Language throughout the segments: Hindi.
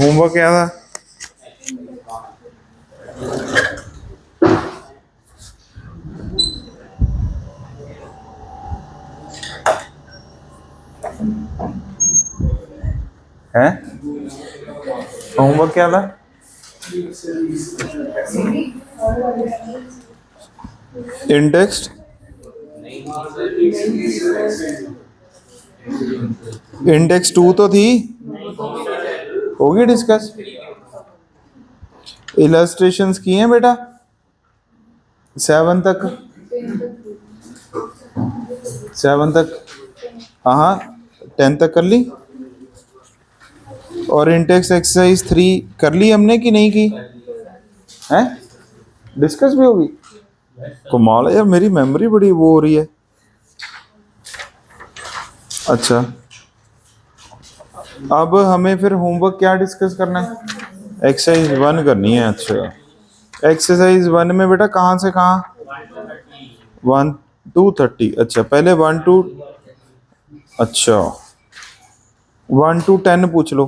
होमवर्क क्या था? है होमवर्क क्या था? इंडेक्स इंडेक्स 2 तो थी, होगी डिस्कस। इलस्ट्रेशंस की हैं बेटा 7 तक, 7 तक। हाँ हाँ 10 तक कर ली। और इंडेक्स एक्सरसाइज 3 कर ली हमने कि नहीं की है? डिस्कस भी होगी। कमाल है यार, मेरी मेमोरी बड़ी वो हो रही है। अच्छा, अब हमें फिर होमवर्क क्या डिस्कस करना है? एक्सरसाइज 1 करनी है। अच्छा, एक्सरसाइज 1 में बेटा कहाँ से कहाँ? 1 to 30। अच्छा, पहले 1 to, अच्छा 1 to 10 पूछ लो।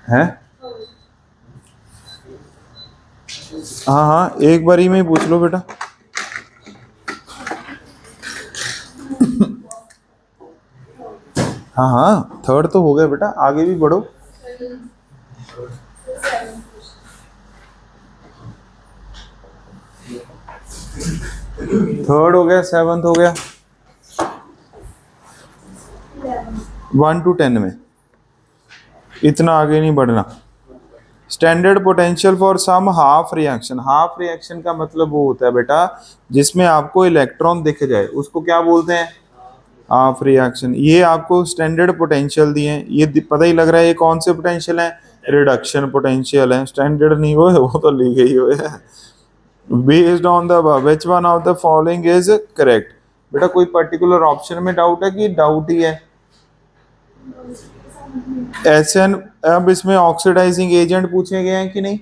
है? हाँ हाँ एक बारी में ही पूछ लो बेटा। हाँ हाँ थर्ड तो हो गया बेटा, आगे भी बढ़ो। थर्ड हो गया, 7th हो गया। 1 to 10 में इतना आगे नहीं बढ़ना। Standard potential for some half reaction. Half reaction का मतलब वो होता है बेटा जिसमें आपको इलेक्ट्रॉन दिख जाए, उसको क्या बोलते हैं? Half reaction. ये आपको स्टैंडर्ड पोटेंशियल दिए हैं, ये पता ही लग रहा है ये कौन से पोटेंशियल है? रिडक्शन पोटेंशियल है। स्टैंडर्ड नहीं हुए वो तो लिखे ही हुए है। Based on the which one of the following is correct. बेटा कोई पर्टिकुलर ऑप्शन में डाउट है कि डाउट ही है? SN, अब इसमें ऑक्सीडाइजिंग एजेंट पूछे गए हैं कि नहीं?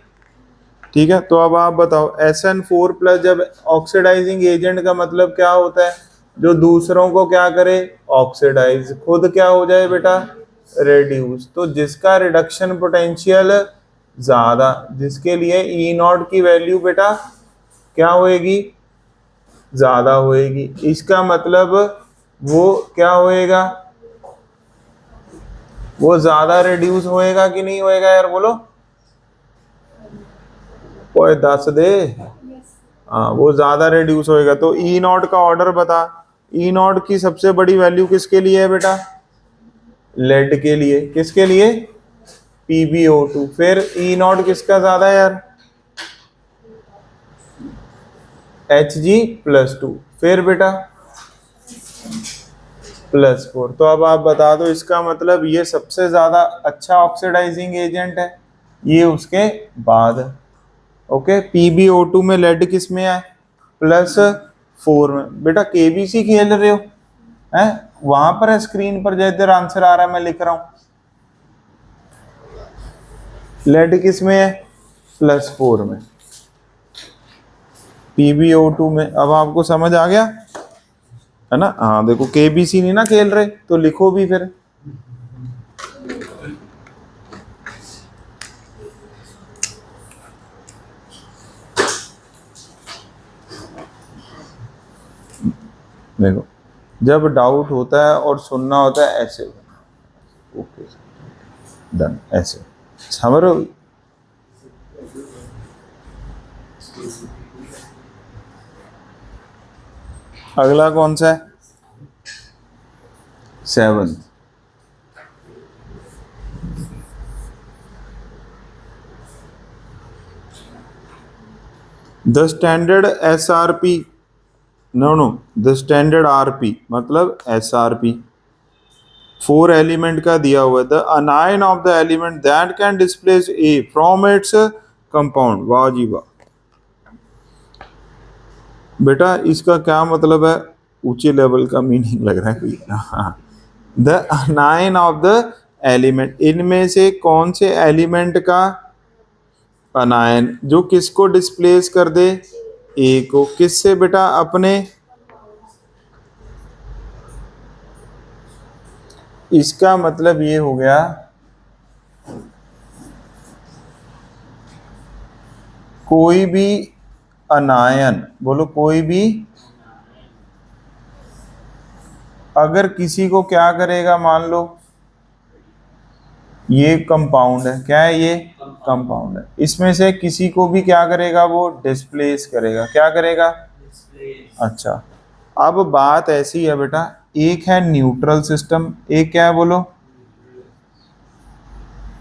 ठीक है, तो अब आप बताओ SN4+, जब ऑक्सीडाइजिंग एजेंट का मतलब क्या होता है? जो दूसरों को क्या करे? ऑक्सीडाइज, खुद क्या हो जाए बेटा? रेड्यूस। तो जिसका रिडक्शन पोटेंशियल ज्यादा, जिसके लिए E0 की वैल्यू बेटा क्या होएगी? ज्यादा होएगी। इसका मतलब वो क्या होएगा? वो ज्यादा रिड्यूस होएगा कि नहीं होएगा यार, बोलो। कोई दस दे। हाँ वो ज्यादा रिड्यूस होएगा। तो E0 का ऑर्डर बता। E0 की सबसे बड़ी वैल्यू किसके लिए है बेटा? लेड के लिए। किसके लिए? PbO2। फिर E0 किसका ज्यादा है यार? Hg+2। फिर बेटा +4। तो अब आप बता दो, इसका मतलब ये सबसे ज्यादा अच्छा ऑक्सीडाइजिंग एजेंट है, ये उसके बाद। ओके, PbO2 में लेड किस में है? +4 में। बेटा KBC खेल रहे हो है? वहां पर है स्क्रीन पर, जैसे आंसर आ रहा है मैं लिख रहा हूं। लेड किस में है? +4 में। PbO2 में। अब आपको समझ आ गया है ना? हाँ देखो KBC नहीं ना खेल रहे, तो लिखो भी फिर। देखो जब डाउट होता है और सुनना होता है ऐसे। ओके डन, ऐसे समझ रहे हो? अगला कौन सा है? 7। The standard SRP, know the standard RP मतलब SRP 4 एलिमेंट का दिया हुआ है। The अनायन of the element that can displace A from its compound. वाह जी वाह बेटा, इसका क्या मतलब है? ऊंचे लेवल का मीनिंग लग रहा है कोई। हाँ, द अनायन ऑफ द एलिमेंट, इनमें से कौन से एलिमेंट का अनायन जो किसको डिस्प्लेस कर दे? A को। किससे बेटा? अपने इसका मतलब ये हो गया कोई भी अनायन, बोलो कोई भी अगर किसी को क्या करेगा, मान लो ये कंपाउंड है, क्या है ये कंपाउंड है, इसमें से किसी को भी क्या करेगा, वो डिस्प्लेस करेगा, क्या करेगा। अच्छा, अब बात ऐसी है बेटा, एक है न्यूट्रल सिस्टम, एक क्या है बोलो,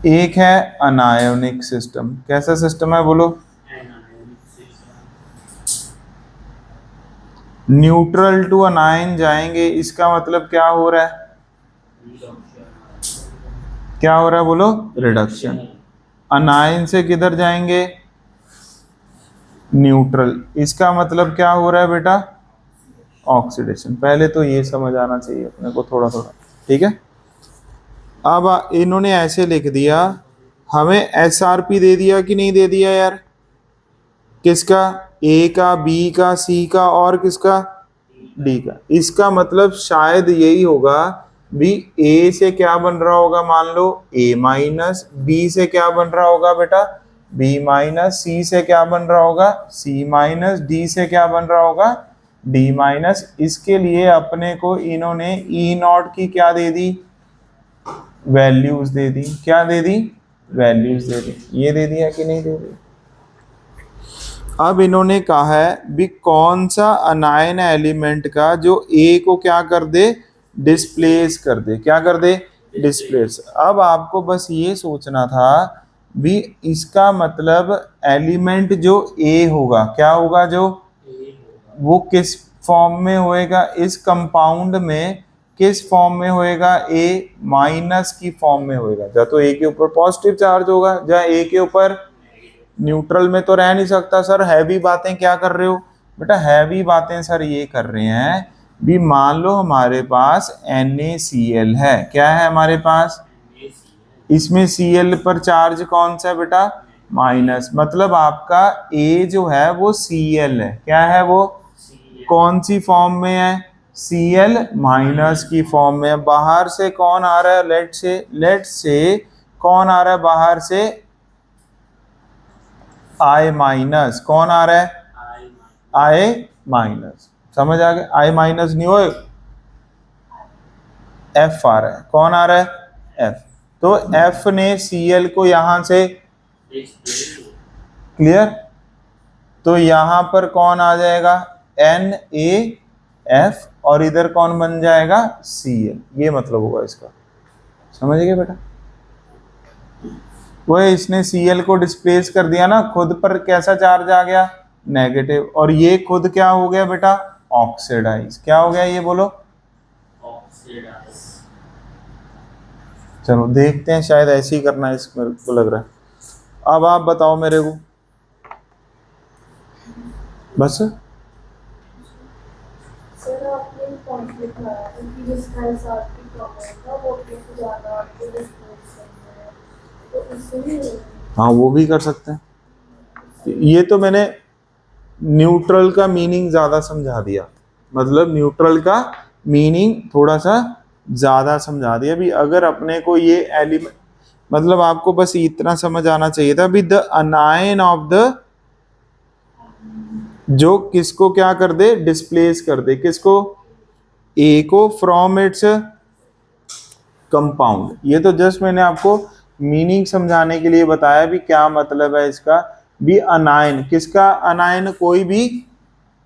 एक है अनायोनिक सिस्टम। कैसा सिस्टम है बोलो, न्यूट्रल टू अनायन जाएंगे, इसका मतलब क्या हो रहा है, क्या हो रहा है बोलो, रिडक्शन। अनायन से किधर जाएंगे, न्यूट्रल, इसका मतलब क्या हो रहा है बेटा, ऑक्सीडेशन। पहले तो ये समझ आना चाहिए अपने को थोड़ा थोड़ा, ठीक है। अब इन्होंने ऐसे लिख दिया, हमें एसआरपी दे दिया कि नहीं दे दिया यार, किसका, ए का, बी का, सी का और किसका, डी का। इसका मतलब शायद यही होगा भी, ए से क्या बन रहा होगा, मान लो ए माइनस, बी से क्या बन रहा होगा बेटा, बी माइनस, सी से क्या बन रहा होगा, सी माइनस, डी से क्या बन रहा होगा, डी माइनस। इसके लिए अपने को इन्होंने ई नॉट की क्या दे दी, वैल्यूज दे दी, क्या दे दी, वैल्यूज दे दी। ये दे दिया कि नहीं दे दी। अब इन्होंने कहा है भी कौन सा अनायन एलिमेंट का जो ए को क्या कर दे, डिस्प्लेस कर दे, क्या कर दे, डिस्प्लेस। अब आपको बस ये सोचना था भी इसका मतलब एलिमेंट जो ए होगा, क्या होगा, जो वो किस फॉर्म में होएगा, इस कंपाउंड में किस फॉर्म में होएगा, ए माइनस की फॉर्म में होएगा। या तो ए के ऊपर पॉजिटिव चार्ज होगा, या ए के ऊपर, न्यूट्रल में तो रह नहीं सकता। सर हैवी बातें क्या कर रहे हो बेटा, हैवी बातें सर ये कर रहे हैं भी, मान लो हमारे पास NaCl है, क्या है हमारे पास, इसमें Cl पर चार्ज कौन सा है बेटा, माइनस। मतलब आपका A जो है वो Cl है, क्या है वो, कौन सी फॉर्म में है, Cl माइनस की फॉर्म में। बाहर से कौन आ रहा है, लेट से कौन आ रहा है बाहर से, I माइनस, कौन आ रहा है, I माइनस। समझ आ गया, I माइनस नहीं हो, F आ रहा है, कौन आ रहा है, F। तो F ने Cl को यहां से, क्लियर, तो यहां पर कौन आ जाएगा, NaF, और इधर कौन बन जाएगा, Cl। ये मतलब होगा इसका, समझ गए बेटा। वो इसने Cl को डिस्प्लेस कर दिया ना, खुद पर कैसा चार्ज आ गया, नेगेटिव, और ये खुद क्या हो गया बेटा, ऑक्सीडाइज। क्या हो गया ये बोलो, ऑक्सीडाइज। चलो देखते हैं, शायद ऐसे ही करना है, इसमें को लग रहा है। अब आप बताओ मेरे को, बस सर आपने पॉइंट लिखा है कि जिसका एसआरपी कम होगा वो अपने को ज्यादा आपको डिस्क्लोज करना है, तो इसलिए हाँ वो भी कर सकते हैं। ये तो मैंने न्यूट्रल का मीनिंग ज्यादा समझा दिया, मतलब न्यूट्रल का मीनिंग थोड़ा सा ज्यादा समझा दिया भी। अगर अपने को ये एलिमेंट, मतलब आपको बस इतना समझ आना चाहिए था भी, द अनायन ऑफ द, जो किसको क्या कर दे, डिस्प्लेस कर दे, किसको, ए को, फ्रॉम इट्स कंपाउंड। ये तो जस्ट मैंने आपको मीनिंग समझाने के लिए बताया भी, क्या मतलब है इसका भी। अनायन, किसका अनायन, कोई भी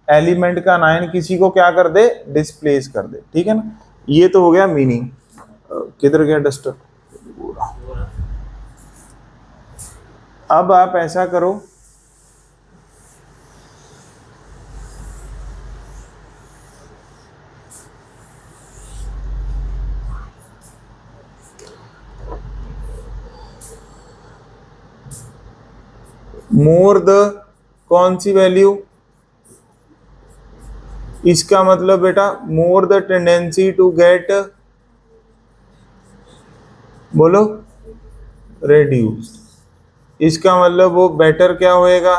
एलिमेंट का अनायन किसी को क्या कर दे, डिस्प्लेस कर दे, ठीक है ना। ये तो हो गया मीनिंग। किधर गया डस्टर। अब आप ऐसा करो, मोर द, कौन सी वैल्यू, इसका मतलब बेटा more the tendency to get, बोलो, रेड्यूस्ड। इसका मतलब वो बेटर क्या होएगा,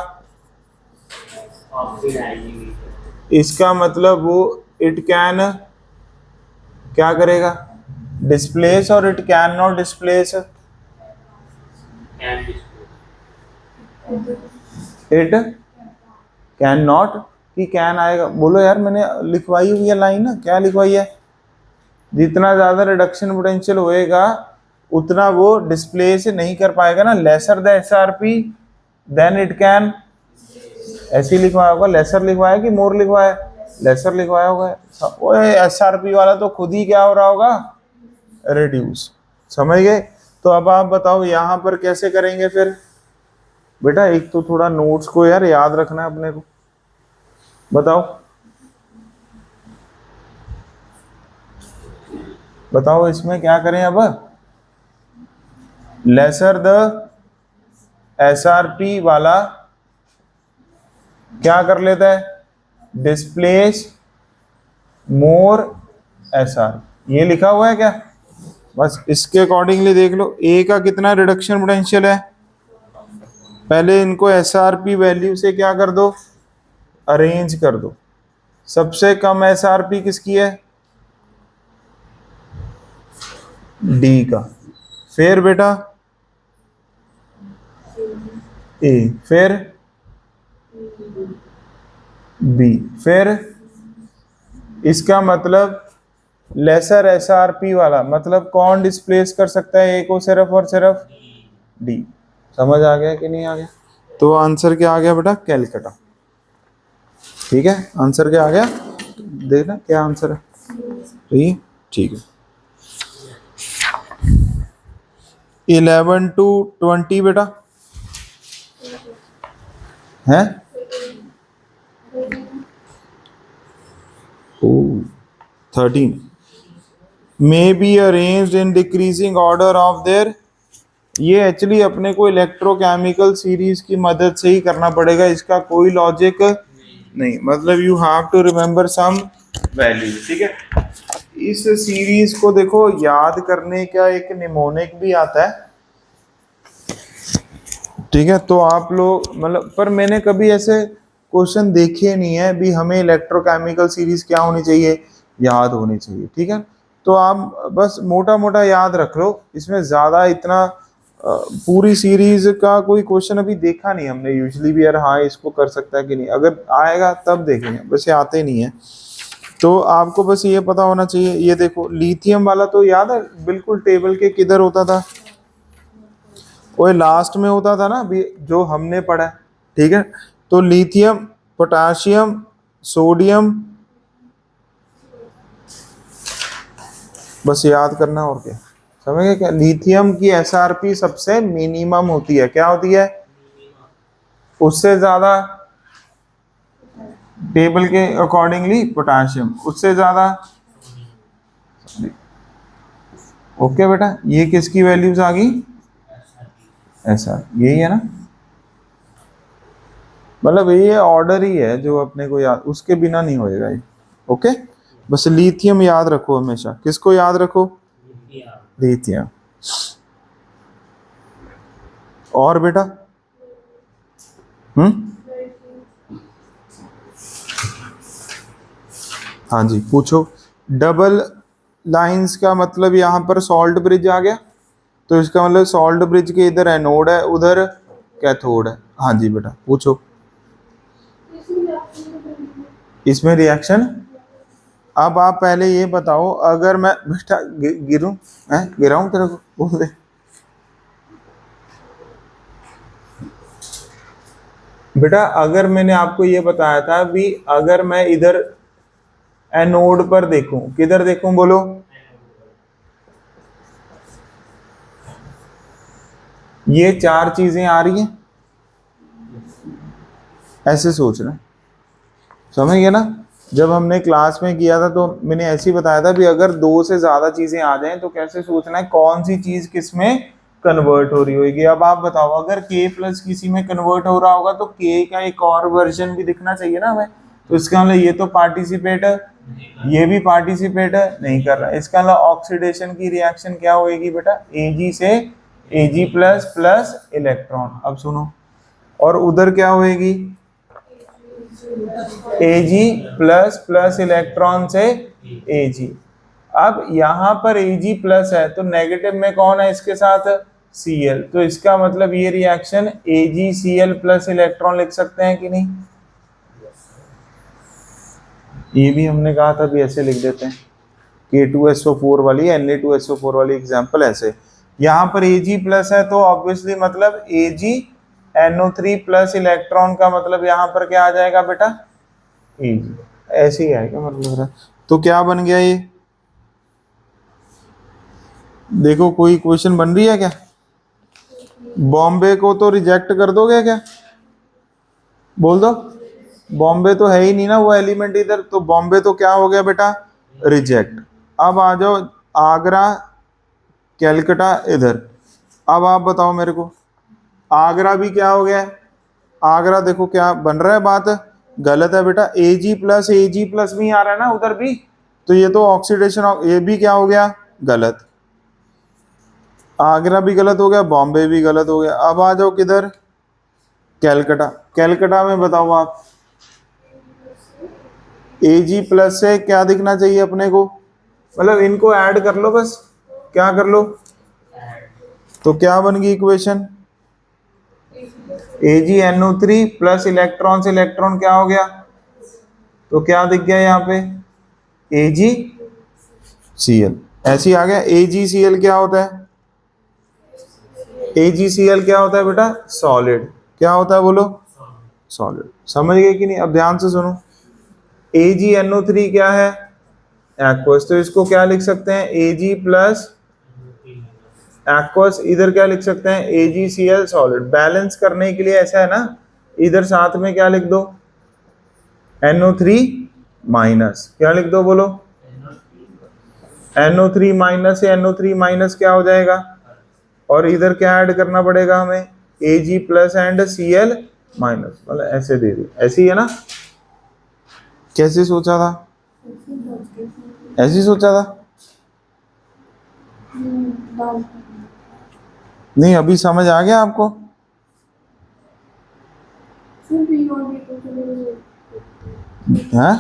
इसका मतलब वो इट कैन क्या करेगा, डिस्प्लेस और it can not displace, can display, it can not, कि कैन आएगा, बोलो यार, मैंने लिखवाई हुई है लाइन ना, क्या लिखवाई है, जितना ज्यादा रिडक्शन पोटेंशियल होएगा उतना वो डिस्प्ले से नहीं कर पाएगा ना, lesser the SRP then it can, ऐसे ही लिखवाया होगा, लेसर लिखवाया कि मोर लिखवाया, लेसर लिखवाया होगा। ओए एसआरपी वाला तो खुद ही क्या हो रहा होगा, रिड्यूस, समझ गए। तो अब आप बताओ यहाँ पर कैसे करेंगे फिर बेटा, एक तो थोड़ा नोट्स को यार याद रखना है अपने को, बताओ बताओ इसमें क्या करें अब, लेसर द एसआरपी वाला क्या कर लेता है, डिस्प्लेस मोर एसआर, ये लिखा हुआ है क्या, बस इसके अकॉर्डिंगली देख लो ए का कितना रिडक्शन पोटेंशियल है, पहले इनको एसआरपी वैल्यू से क्या कर दो, अरेंज कर दो। सबसे कम एसआरपी किसकी है, डी का, फिर बेटा ए, फिर बी, फिर इसका मतलब लेसर एसआरपी वाला, मतलब कौन डिस्प्लेस कर सकता है ए को, सिर्फ और सिर्फ डी। समझ आ गया कि नहीं आ गया, तो आंसर क्या आ गया बेटा, कैलकाटा। ठीक है, आंसर क्या आ गया, देखना क्या आंसर है, ठीक है। 11 to 20 बेटा है, 13 may be arranged in decreasing order of their, ये एक्चुअली अपने को इलेक्ट्रोकेमिकल सीरीज की मदद से ही करना पड़ेगा, इसका कोई लॉजिक नहीं, मतलब you have to remember some value. ठीक है, इस सीरीज को देखो याद करने का एक निमोनिक भी आता है, ठीक है, तो आप लोग मतलब, पर मैंने कभी ऐसे क्वेश्चन देखे नहीं है भी हमें इलेक्ट्रोकेमिकल सीरीज क्या होनी चाहिए, याद होनी चाहिए। ठीक है, तो आप बस मोटा मोटा याद रख लो, इसमें ज़्यादा इतना पूरी सीरीज का कोई क्वेश्चन अभी देखा नहीं हमने यूजुअली भी, यार हाँ इसको कर सकता है कि नहीं, अगर आएगा तब देखेंगे, बस ये आते नहीं है। तो आपको बस ये पता होना चाहिए, ये देखो लिथियम वाला तो याद है बिल्कुल टेबल के किधर होता था, वो लास्ट में होता था ना भी जो हमने पढ़ा है। ठीक है, तो लिथियम, पोटाशियम, सोडियम, बस याद करना और क्या, समझ गए क्या, लिथियम की एसआरपी सबसे मिनिमम होती है, क्या होती है, उससे ज्यादा टेबल के अकॉर्डिंगली पोटाशियम, उससे ज्यादा, ओके बेटा, ये किसकी वैल्यूज आ गई, ऐसा यही है ना, मतलब ये ऑर्डर ही है जो अपने को याद, उसके बिना नहीं होएगा ये। ओके, बस लिथियम याद रखो हमेशा, किसको याद रखो, लिथियम। और बेटा हाँ जी पूछो। डबल लाइंस का मतलब यहाँ पर सॉल्ट ब्रिज आ गया, तो इसका मतलब सॉल्ट ब्रिज के इधर एनोड है उधर कैथोड है। हाँ जी बेटा पूछो, इसमें रिएक्शन, अब आप पहले ये बताओ, अगर मैं बेटा गिरूं, गिराऊं तेरे को, बोल दे बेटा, अगर मैंने आपको ये बताया था भी अगर मैं इधर एनोड पर देखूं, किधर देखूं बोलो, ये चार चीजें आ रही हैं, ऐसे सोच रहे, समझ गए ना। जब हमने क्लास में किया था तो मैंने ऐसे ही बताया था भी अगर दो से ज्यादा चीजें आ जाएं तो कैसे सोचना है, कौन सी चीज किस में कन्वर्ट हो रही होगी। अब आप बताओ, अगर k प्लस किसी में कन्वर्ट हो रहा होगा तो k का एक और वर्जन भी दिखना चाहिए ना हमें, तो इसका मतलब ये तो पार्टिसिपेट है, ये भी पार्टिसिपेट नहीं कर रहा है, इसका मतलब ऑक्सीडेशन की रिएक्शन क्या होगी बेटा, Ag से Ag प्लस प्लस इलेक्ट्रॉन। अब सुनो, और उधर क्या होएगी, Ag प्लस प्लस इलेक्ट्रॉन से Ag, अब यहाँ पर Ag प्लस है तो नेगेटिव में कौन है इसके साथ, Cl, तो इसका मतलब ये रिएक्शन AgCl प्लस इलेक्ट्रॉन लिख सकते हैं कि नहीं, ये भी हमने कहा था भी ऐसे लिख देते हैं, K2SO4 वाली Na2SO4 वाली एग्जांपल ऐसे। यहाँ पर Ag प्लस है तो ऑब्वियसली मतलब AgNO3 प्लस इलेक्ट्रॉन का मतलब यहाँ पर क्या आ जाएगा बेटा, Ag, ऐसे ही आएगा मतलब। तो क्या बन गया ये, देखो कोई क्वेश्चन बन रही है क्या, बॉम्बे को तो रिजेक्ट कर दोगे क्या, बोल दो, बॉम्बे तो है ही नहीं ना वो एलिमेंट इधर, तो बॉम्बे तो क्या हो गया बेटा, रिजेक्ट। अब आ जाओ आगरा कैलकाटा इधर, अब आप बताओ मेरे को, आगरा भी क्या हो गया, आगरा देखो क्या बन रहा है, बात गलत है बेटा, Ag प्लस भी आ रहा है ना उधर भी, तो ये तो ऑक्सीडेशन, ये भी क्या हो गया गलत, आगरा भी गलत हो गया, बॉम्बे भी गलत हो गया। अब आ जाओ किधर, कैलकाटा, कैलकाटा में बताओ आप, Ag प्लस से क्या दिखना चाहिए अपने को, मतलब इनको ऐड कर लो बस, क्या कर लो, तो क्या बन गई इक्वेशन, AgNO3 प्लस इलेक्ट्रॉन से इलेक्ट्रॉन क्या हो गया, तो क्या दिख गया यहाँ पे AgCl, ऐसे ही आ गया। AgCl क्या होता है, AgCl क्या होता है बेटा, सॉलिड, क्या होता है बोलो, सॉलिड, समझ गए कि नहीं, अब ध्यान से सुनो, AgNO3 क्या है, एक्वस, तो इसको क्या लिख सकते हैं Ag प्लस एक्वस, इधर क्या लिख सकते हैं AgCl सॉलिड, बैलेंस करने के लिए ऐसा है ना, इधर साथ में क्या लिख दो NO3 माइनस, क्या लिख दो बोलो, NO3 माइनस से NO3 माइनस क्या हो जाएगा, और इधर क्या ऐड करना पड़ेगा हमें Ag plus and Cl minus, मतलब ऐसे दे दी, ऐसी है ना, कैसे सोचा था, ऐसे ही सोचा था, नहीं अभी समझ आ गया आपको, है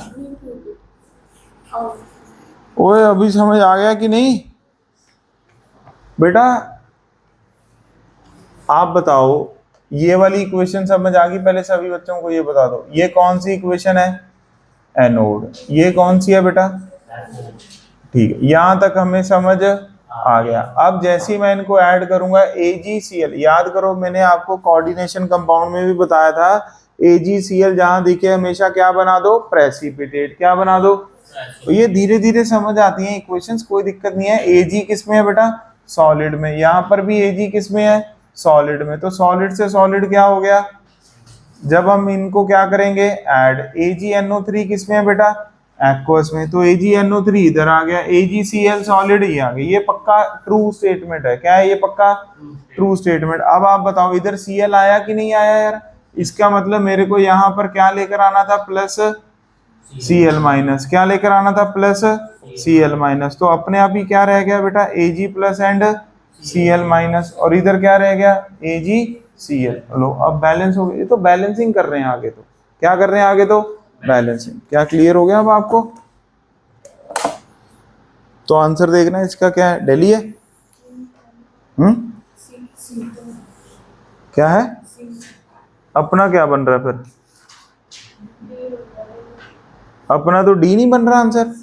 ओए अभी समझ आ गया कि नहीं बेटा, आप बताओ, ये वाली इक्वेशन समझ आ गई, पहले सभी बच्चों को ये बता दो, ये कौन सी इक्वेशन है, एनोड, ये कौन सी है बेटा, ठीक है, यहां तक हमें समझ आ गया। अब जैसे ही मैं इनको ऐड करूंगा AgCl, याद करो मैंने आपको कोऑर्डिनेशन कंपाउंड में भी बताया था, AgCl जहां दिखे हमेशा क्या बना दो, प्रेसिपिटेट, क्या बना दो, तो ये धीरे धीरे समझ आती हैं इक्वेशंस, कोई दिक्कत नहीं है। Ag किस में है बेटा, सॉलिड में, यहाँ पर भी Ag किस में है, सॉलिड में, तो सॉलिड से सॉलिड क्या हो गया, जब हम इनको क्या करेंगे ऐड, AgNO3 किस में है बेटा, एक्वस में, तो AgNO3 इधर आ गया, AgCl सॉलिड ही आ गया, ये पक्का ट्रू स्टेटमेंट है, क्या है ये पक्का ट्रू स्टेटमेंट। अब आप बताओ इधर Cl आया कि नहीं आया यार, इसका मतलब मेरे को यहाँ पर क्या लेकर आना था, प्लस Cl माइनस, क्या लेकर आना था, प्लस Cl माइनस, तो अपने आप ही क्या रह गया बेटा, Ag plus and Cl minus, और इधर क्या रह गया AgCl, लो अब बैलेंस हो गया, ये तो बैलेंसिंग कर रहे हैं आगे, तो क्या कर रहे हैं आगे, तो बैलेंसिंग, क्या क्लियर हो गया अब आपको, तो आंसर देखना इसका क्या है, दिल्ली है, क्या है, अपना क्या बन रहा है फिर, अपना तो डी नहीं बन रहा आंसर,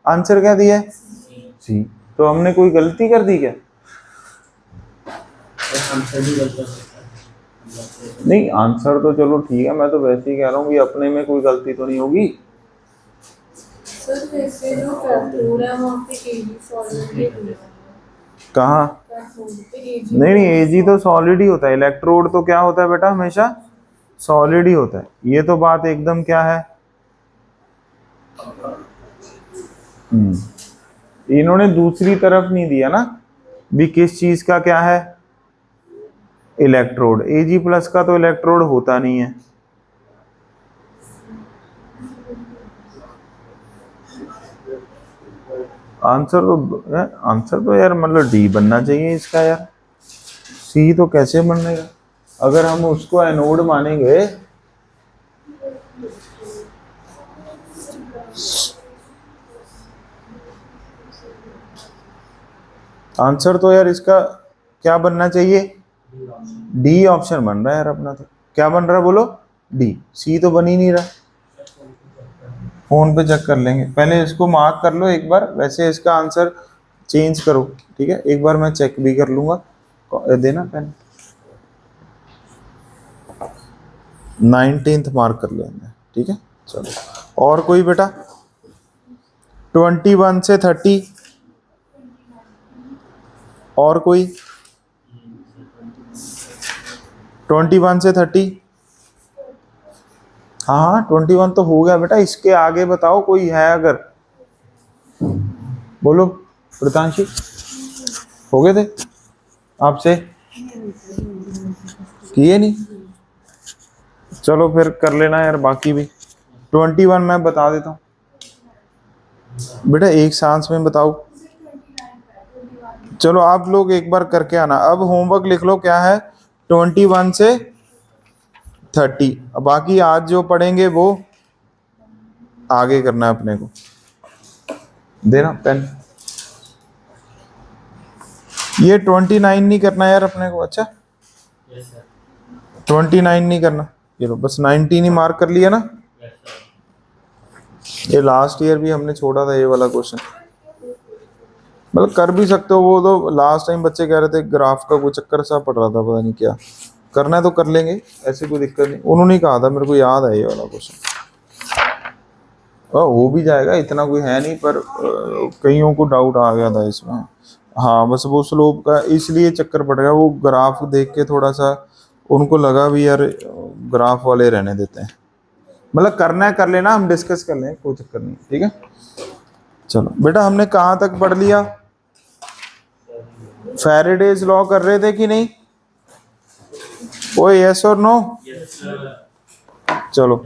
आंसर क्या दिया है सी, तो हमने कोई गलती कर दी क्या, नहीं आंसर तो चलो ठीक है, मैं तो वैसे ही कह रहा हूँ कि अपने में कोई गलती तो नहीं होगी, सर वैसे जो कैथोड है वहाँ पे Ag सॉलिड है, कहाँ, कैथोड पे Ag नहीं Ag तो सॉलिड ही होता है, इलेक्ट्रोड तो क्या होता है बेटा हमेशा सॉलिड ही होता है, ये तो बात एकदम क्या है, इन्होंने दूसरी तरफ नहीं दिया ना भी, किस चीज का क्या है, इलेक्ट्रोड, Ag प्लस का तो इलेक्ट्रोड होता नहीं है, आंसर तो यार मतलब डी बनना चाहिए इसका यार, सी तो कैसे बनेगा, अगर हम उसको एनोड मानेंगे, आंसर तो यार इसका क्या बनना चाहिए, डी ऑप्शन बन रहा है यार अपना। तो क्या बन रहा है बोलो, डी। सी तो बन ही नहीं रहा। फोन पे चेक कर लेंगे, पहले इसको मार्क कर लो एक बार। वैसे इसका आंसर चेंज करो, ठीक है, एक बार मैं चेक भी कर लूंगा। देना पेन। 19th मार्क कर लेंगे, ठीक है। चलो और कोई बेटा, 21 से 30 और कोई, 21 से 30। हाँ हाँ 21 तो हो गया बेटा, इसके आगे बताओ कोई है अगर, बोलो प्रतांशी। हो गए थे आपसे, किए नहीं, चलो फिर कर लेना यार बाकी भी। 21 मैं बता देता हूँ बेटा, एक सांस में बताओ। चलो आप लोग एक बार करके आना। अब होमवर्क लिख लो क्या है, 21 से 30। बाकी आज जो पढ़ेंगे वो आगे करना है अपने को। देना पेन। ये 29 नहीं करना यार अपने को, अच्छा 29 नहीं करना, ये लो बस 19 ही मार्क कर लिया ना। ये लास्ट ईयर भी हमने छोड़ा था ये वाला क्वेश्चन, मतलब कर भी सकते हो। वो तो लास्ट टाइम बच्चे कह रहे थे ग्राफ का कोई चक्कर सा पड़ रहा था, पता नहीं क्या करना है तो कर लेंगे, ऐसे कोई दिक्कत नहीं। उन्होंने ही कहा था, मेरे को याद है ये वाला क्वेश्चन। हो भी जाएगा, इतना कोई है नहीं, पर कईयों को डाउट आ गया था इसमें। हाँ बस वो स्लोप का इसलिए चक्कर पड़ गया, वो ग्राफ देख के थोड़ा सा उनको लगा भी यार ग्राफ वाले रहने देते हैं। मतलब करना है कर लेना, हम डिस्कस कर लें, कोई चक्कर नहीं, ठीक है। चलो बेटा हमने कहाँ तक पढ़ लिया, फैराडेज लॉ कर रहे थे कि नहीं, ओ यस और नो। चलो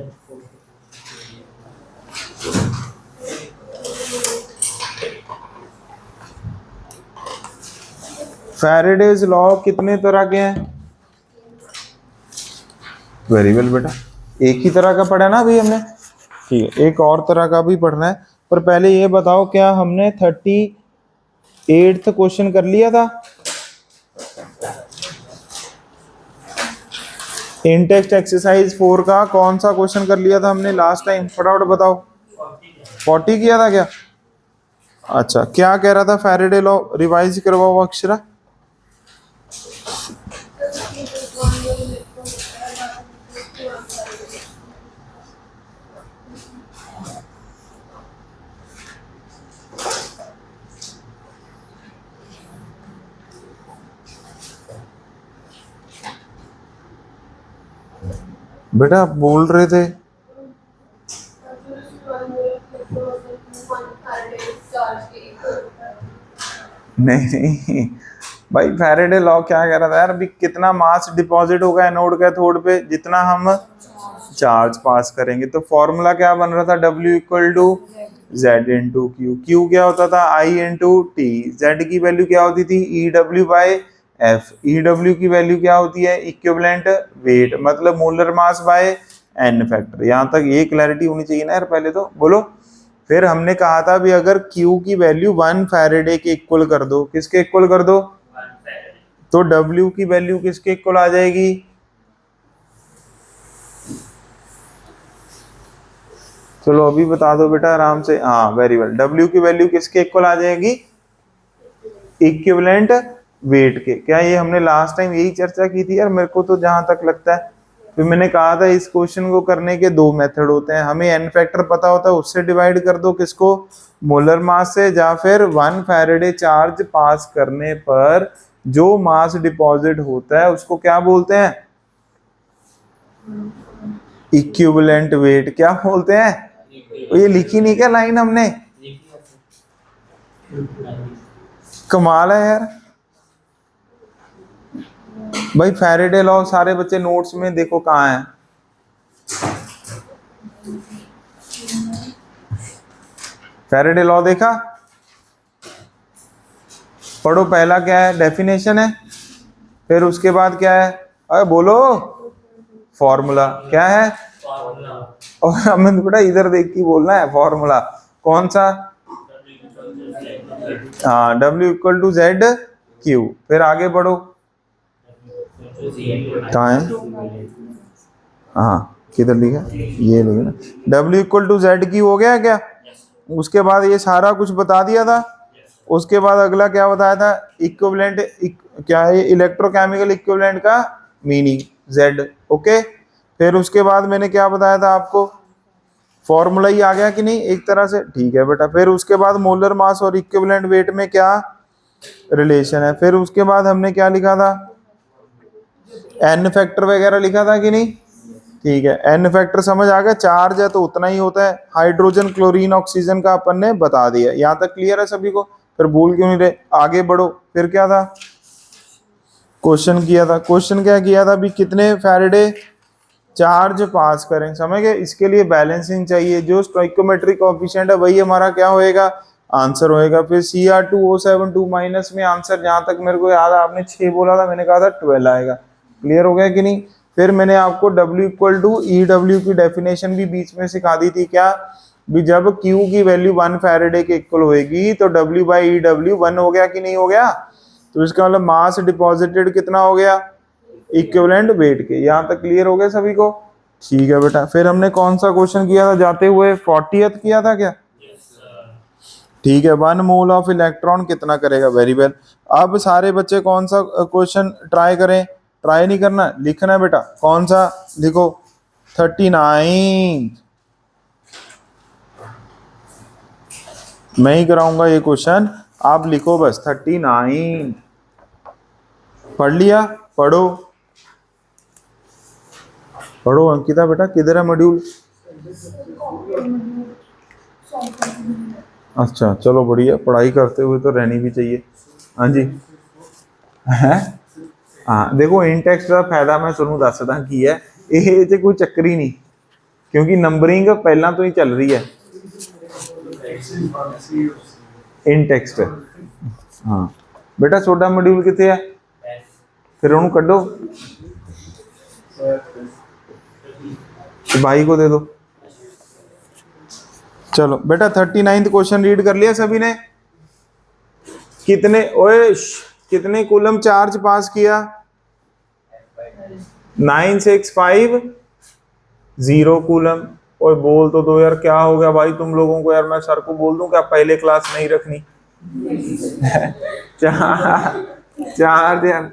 फैराडेज लॉ कितने तरह के हैं, वेरी वेल बेटा, एक ही तरह का पढ़ा ना अभी हमने, ठीक है, एक और तरह का भी पढ़ना है। पर पहले ये बताओ क्या हमने 38th क्वेश्चन कर लिया था, इंटेक्स्ट एक्सरसाइज 4 का कौन सा क्वेश्चन कर लिया था हमने लास्ट टाइम, फटाफट बताओ। 40 किया था क्या, अच्छा क्या कह रहा था फैराडे लॉ, रिवाइज करवाओ अक्षरा। बेटा आप बोल रहे थे, नहीं भाई फैराडे लॉ क्या कह रहा था यार, अभी कितना मास डिपॉजिट होगा एनोड कैथोड पे, जितना हम चार्ज पास करेंगे। तो फॉर्मूला क्या बन रहा था, W equal to Z into Q. Q क्या होता था, I इंटू टी। Z की वैल्यू क्या होती थी, EW बाई F। EW की वैल्यू क्या होती है, इक्विवेलेंट वेट, मतलब molar mass by N factor. यहाँ तक ये क्लैरिटी होनी चाहिए ना यार पहले तो, बोलो। फिर हमने कहा था भी अगर Q की वैल्यू 1 फैराडे के इक्वल कर दो, किसके इक्वल कर दो, तो W की वैल्यू किसके इक्वल आ जाएगी, चलो अभी बता दो बेटा आराम से, हाँ वेरी वेल, W की वैल्यू किसके इक्वल आ जाएगी, इक्विवेलेंट वेट के। क्या ये हमने लास्ट टाइम यही चर्चा की थी यार, मेरे को तो जहां तक लगता है। फिर मैंने कहा था इस क्वेश्चन को करने के दो मेथड होते हैं, हमें एन फैक्टर पता होता है, उससे डिवाइड कर दो किसको, मोलर मास से, या फिर 1 फैराडे चार्ज पास करने पर जो मास डिपॉजिट होता है उसको क्या बोलते हैं, इक्विवेलेंट वेट। क्या बोलते हैं, ये लिखी नहीं क्या लाइन हमने, कमाल है यार भाई। फैराडे लॉ सारे बच्चे नोट्स में देखो कहाँ है, फैराडे लॉ देखा, पढ़ो। पहला क्या है, डेफिनेशन है, फिर उसके बाद क्या है, अरे बोलो, फॉर्मूला क्या है, और हमें बेटा इधर देख के बोलना है, फॉर्मूला कौन सा, हाँ W equal to Z Q. फिर आगे बढ़ो, कहाँ है, हाँ किधर लिखा, ये लिखा ना, W equal to Z Q हो गया क्या। उसके बाद ये सारा कुछ बता दिया था। उसके बाद अगला क्या बताया था, इक्विवेलेंट, क्या है, इलेक्ट्रोकेमिकल इक्विवेलेंट का मीनिंग Z। ओके, फिर उसके बाद मैंने क्या बताया था आपको, फॉर्मूला ही आ गया कि नहीं एक तरह से, ठीक है बेटा। फिर उसके बाद मोलर मास और इक्विवेलेंट वेट में क्या रिलेशन है। फिर उसके बाद हमने क्या लिखा था, एन फैक्टर वगैरह लिखा था कि नहीं, ठीक है। एन फैक्टर समझ आ गया, चार्ज है तो उतना ही होता है। हाइड्रोजन क्लोरीन ऑक्सीजन का अपन ने बता दिया, यहाँ तक क्लियर है सभी को, फिर भूल क्यों नहीं रहे। आगे बढ़ो, फिर क्या था, क्वेश्चन किया था। क्वेश्चन क्या किया था, अभी कितने फैराडे चार्ज पास करें, समझ गए। इसके लिए बैलेंसिंग चाहिए, जो स्टोइकोमेट्रिक कोएफिशिएंट है वही हमारा क्या होएगा, आंसर होएगा। फिर Cr2O72 माइनस में आंसर, जहां तक मेरे को याद है आपने 6 बोला था, मैंने कहा था 12 आएगा। क्लियर हो गया कि नहीं। फिर मैंने आपको W इक्वल टू EW की डेफिनेशन भी बीच में सिखा दी थी, क्या भी, जब Q की वैल्यू 1 फैराडे के इक्वल होएगी तो W बाई EW 1 हो गया कि नहीं हो गया। तो इसका मतलब मास डिपॉजिटेड कितना हो गया, इक्विवेलेंट वेट के। यहाँ तक क्लियर हो गया सभी को, ठीक है बेटा। फिर हमने कौन सा क्वेश्चन किया था जाते हुए, 40th किया था क्या, ठीक है। 1 मोल ऑफ इलेक्ट्रॉन कितना करेगा, वेरी वेल। अब सारे बच्चे कौन सा क्वेश्चन ट्राई करें, ट्राई नहीं करना, लिखना है बेटा, कौन सा लिखो, 39 मैं ही कराऊंगा ये क्वेश्चन, आप लिखो बस 39। पढ़ लिया, पढ़ो पढ़ो अंकिता बेटा, किधर है मॉड्यूल, अच्छा चलो बढ़िया, पढ़ाई करते हुए तो रहनी भी चाहिए। हाँ जी है, हाँ देखो इन टेक्स्ट का फायदा मैं ਤੁਹਾਨੂੰ ਦੱਸਦਾ ਕੀ ਹੈ, ਇਹ ਤੇ ਕੋਈ ਚੱਕਰ ਹੀ ਨਹੀਂ, ਕਿਉਂਕਿ ਨੰਬਰਿੰਗ ਪਹਿਲਾਂ ਤੋਂ ਹੀ ਚੱਲ ਰਹੀ ਹੈ इन टेक्स्ट। हाँ बेटा छोटा मॉड्यूल कितने है, फिर ਉਹਨੂੰ ਕੱਢੋ, भाई को दे दो। चलो बेटा 39th क्वेश्चन रीड कर लिया सभी ने, कितने ओए कितने कूलम चार्ज पास किया, 9650 कूलम। ओए बोल तो दो यार, क्या हो गया भाई तुम लोगों को यार, मैं सर को बोल दूं क्या पहले क्लास नहीं रखनी चार्ज यार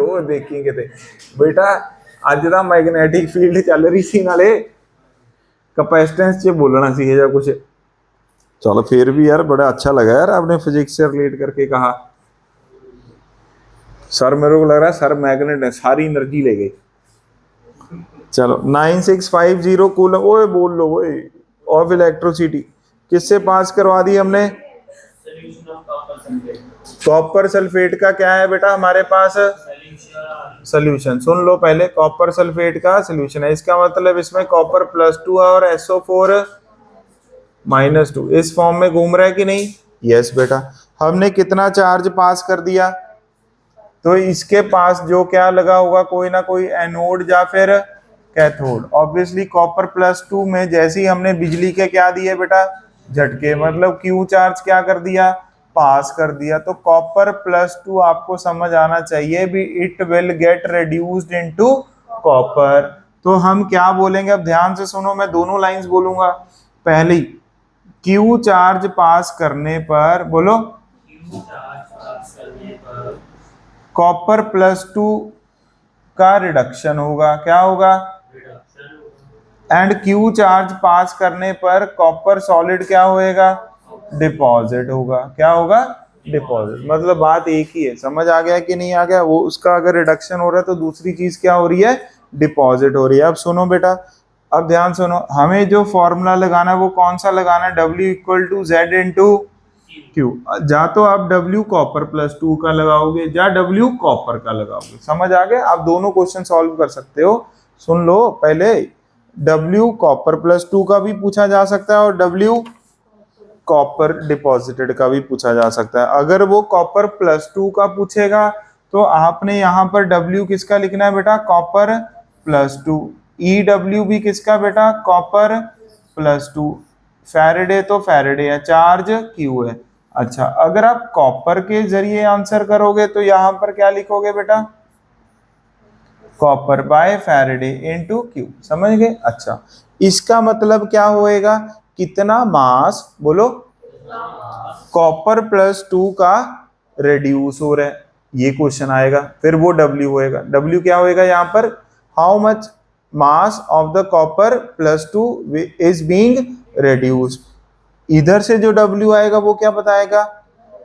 ਉਹ ਦੇਖੀ ਕਿਤੇ ਬੇਟਾ, ਅੱਜ ਦਾ ਮੈਗਨੈਟਿਕ ਫੀਲਡ ਚੱਲ ਰਹੀ ਸੀ, ਨਾਲੇ कैपेसिटेंस च बोलना सी या कुछ। चलो फिर भी यार बड़ा अच्छा लगा यार, आपने फिजिक्स से रिलेट करके कहा। सर मेरे को लग रहा है सर मैग्नेट है, सारी एनर्जी ले गई। चलो 9650 कूलम, ओए बोल लो ओए, ऑफ इलेक्ट्रिसिटी किससे पास करवा दी हमने, कॉपर सल्फेट का क्या है बेटा हमारे पास सोल्यूशन। सुन लो पहले, कॉपर सल्फेट का सोल्यूशन है, इसका मतलब इसमें कॉपर +2 और SO4 -2 इस फॉर्म में घूम रहा है कि नहीं, यस बेटा। हमने कितना चार्ज पास कर दिया, तो इसके पास जो क्या लगा होगा, कोई ना कोई एनोड या फिर कैथोड। ऑब्वियसली कॉपर +2 में जैसे ही हमने बिजली के क्या दिए बेटा, झटके, मतलब क्यू चार्ज क्या कर दिया, पास कर दिया। तो कॉपर +2 आपको समझ आना चाहिए भी, it will get reduced into copper. तो हम क्या बोलेंगे, अब ध्यान से सुनो, मैं दोनों लाइंस बोलूंगा। पहली, क्यू चार्ज पास करने पर, बोलो, कॉपर +2 का रिडक्शन होगा, क्या होगा, एंड क्यू चार्ज पास करने पर कॉपर सॉलिड क्या होएगा, डिपॉजिट होगा, क्या होगा, डिपॉजिट। मतलब बात एक ही है, समझ आ गया कि नहीं आ गया, वो उसका अगर रिडक्शन हो रहा है तो दूसरी चीज क्या हो रही है, डिपॉजिट हो रही है। अब सुनो बेटा, अब ध्यान सुनो, हमें जो फॉर्मूला लगाना है वो कौन सा लगाना है, W equal to Z into Q. जा तो आप W कॉपर +2 का लगाओगे, या W कॉपर का लगाओगे, समझ आ गया। आप दोनों क्वेश्चन सॉल्व कर सकते हो। सुन लो पहले, W कॉपर +2 का भी पूछा जा सकता है और W कॉपर डिपॉजिटेड का भी पूछा जा सकता है। अगर वो कॉपर +2 का पूछेगा तो आपने यहाँ पर W किसका लिखना है बेटा, कॉपर +2। EW भी किसका बेटा, कॉपर +2, फैराडे तो फैराडे है, चार्ज Q है। अच्छा, अगर आप कॉपर के जरिए आंसर करोगे तो यहां पर क्या लिखोगे बेटा, copper by Faraday into Q, समझ गए। अच्छा, इसका मतलब क्या होएगा, कितना मास, बोलो, कॉपर +2 का रेड्यूस हो रहा है, ये क्वेश्चन आएगा। फिर वो W होएगा, W क्या होएगा यहाँ पर, how much mass of the copper +2 is being reduced. इधर से जो W आएगा वो क्या बताएगा,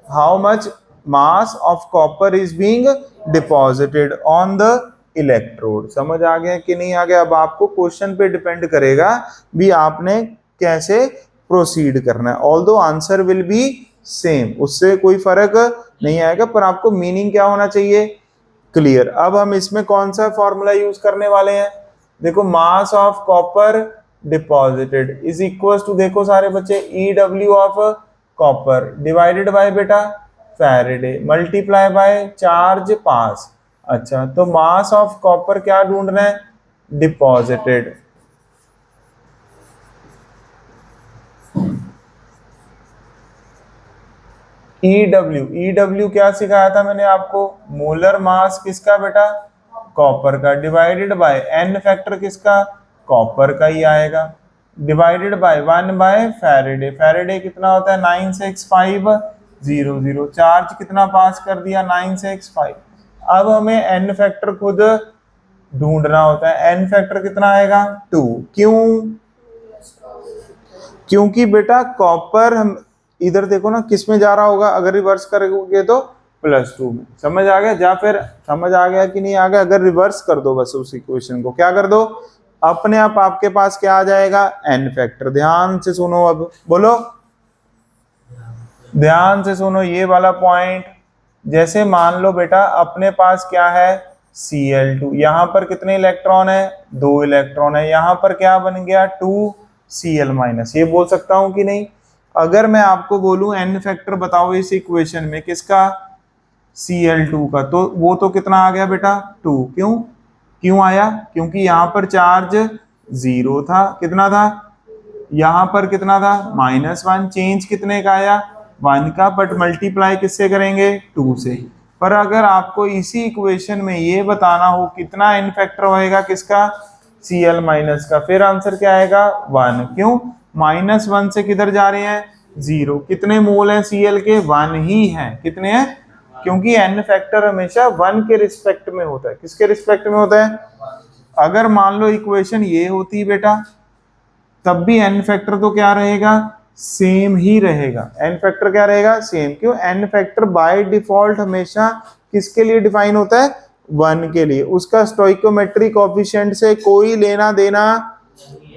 how much mass of copper is being deposited on the electrode. समझ आ गया कि नहीं आ गया। अब आपको क्वेश्चन पे डिपेंड करेगा भी आपने कैसे प्रोसीड करना है, although answer will be same, उससे कोई फर्क नहीं आएगा, पर आपको मीनिंग क्या होना चाहिए, क्लियर। अब हम इसमें कौन सा फॉर्मूला यूज करने वाले हैं, देखो, mass of copper deposited is equal to, देखो सारे बच्चे, EW of copper divided by बेटा Faraday multiply by charge pass. अच्छा, तो मास ऑफ कॉपर क्या ढूंढना है, डिपॉजिटेड, EW क्या सिखाया था मैंने आपको, मोलर मास किसका बेटा, कॉपर का, डिवाइडेड बाय n फैक्टर किसका, कॉपर का ही आएगा, divided by 1 by Faraday. Faraday कितना होता है, 96500, चार्ज कितना पास कर दिया, 965। अब हमें n फैक्टर खुद ढूंढना होता है, n फैक्टर कितना आएगा, 2। क्यों, क्योंकि बेटा कॉपर, हम इधर देखो ना किस में जा रहा होगा, अगर रिवर्स करोगे तो +2 में। समझ आ गया, या फिर समझ आ गया कि नहीं आ गया, अगर रिवर्स कर दो बस उस इक्वेशन को, क्या कर दो, अपने आप आपके पास क्या आ जाएगा, n फैक्टर। ध्यान से सुनो, अब बोलो, ध्यान से सुनो ये वाला पॉइंट। जैसे मान लो बेटा अपने पास क्या है, Cl2, यहां पर कितने इलेक्ट्रॉन है, 2 इलेक्ट्रॉन है, यहां पर क्या बन गया, 2Cl-, ये बोल सकता हूं कि नहीं। अगर मैं आपको बोलूं n फैक्टर बताओ इस इक्वेशन में किसका, Cl2 का, तो वो तो कितना आ गया बेटा, 2। क्यों आया, क्योंकि यहाँ पर चार्ज 0 था, कितना था, यहाँ पर कितना था, -1, चेंज कितने का आया, 1 का, बट मल्टीप्लाई किससे करेंगे, 2 से। पर अगर आपको इसी इक्वेशन में ये बताना हो कितना n फैक्टर होएगा किसका, Cl- का, फिर आंसर क्या आएगा, 1। क्यों, -1 से किधर जा रहे हैं, 0। कितने मोल हैं Cl के, 1 ही हैं, कितने हैं, क्योंकि n फैक्टर हमेशा 1 के रिस्पेक्ट में होता है, किसके रिस्पेक्ट में होता है। अगर मान लो इक्वेशन ये होती बेटा, तब भी n फैक्टर तो क्या रहेगा, सेम ही रहेगा, n फैक्टर क्या रहेगा, सेम। क्यों, n फैक्टर बाय डिफॉल्ट हमेशा किसके लिए डिफाइन होता है, 1 के लिए, उसका स्टोइकोमेट्रिक कोएफिशिएंट से कोई लेना देना।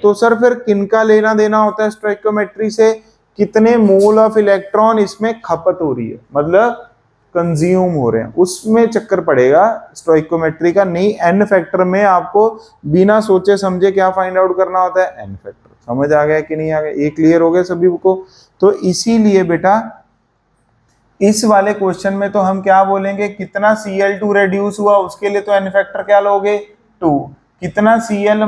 तो सर फिर किनका लेना देना होता है स्टोइकोमेट्री से, कितने मोल ऑफ इलेक्ट्रॉन इसमें खपत हो रही है, मतलब कंज्यूम हो रहे हैं, उसमें चक्कर पड़ेगा स्टोइकोमेट्री का, नहीं n फैक्टर में आपको बिना सोचे समझे क्या फाइंड आउट करना होता है, n फैक्टर। समझ आ गया कि नहीं आ गया, ये क्लियर हो गया सभी को। तो इसीलिए बेटा इस वाले क्वेश्चन में तो हम क्या बोलेंगे, कितना Cl2 रेड्यूस हुआ उसके लिए तो n फैक्टर क्या लोगे, 2। कितना Cl-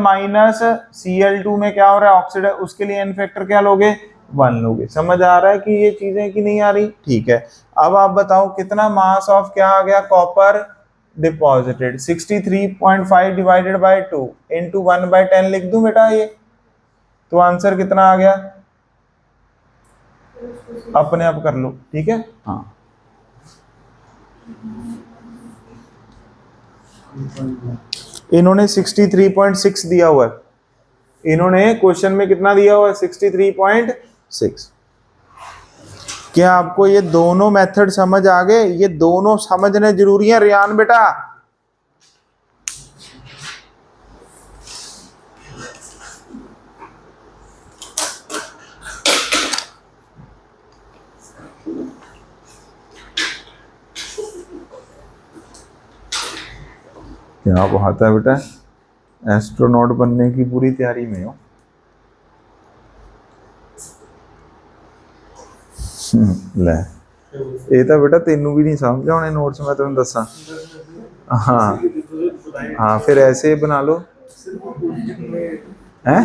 Cl2 में क्या हो रहा है, ऑक्सीडाइज, उसके लिए n फैक्टर क्या लोगे, 1 लोगे। समझ आ रहा है कि ये चीजें कि नहीं आ रही, ठीक है। अब आप बताओ कितना मास ऑफ क्या आ गया, copper deposited, 63.5 divided by 2 into 1/10 लिख दूं बेटा ये, तो आंसर कितना आ गया, अपने आप कर लो, ठीक है। हाँ, इन्होंने 63.6 दिया हुआ है, इन्होंने क्वेश्चन में कितना दिया हुआ है, 63.6। क्या आपको ये दोनों मेथड समझ आ गए, ये दोनों समझने जरूरी है रियान बेटा। क्या बात है बेटा, एस्ट्रोनॉट बनने की पूरी तैयारी में हो। ले ये तो बेटा तेनू भी नहीं समझ आने नोट्स, मैं तुम्हें दसा। हाँ हाँ, फिर ऐसे बना लो। हैं?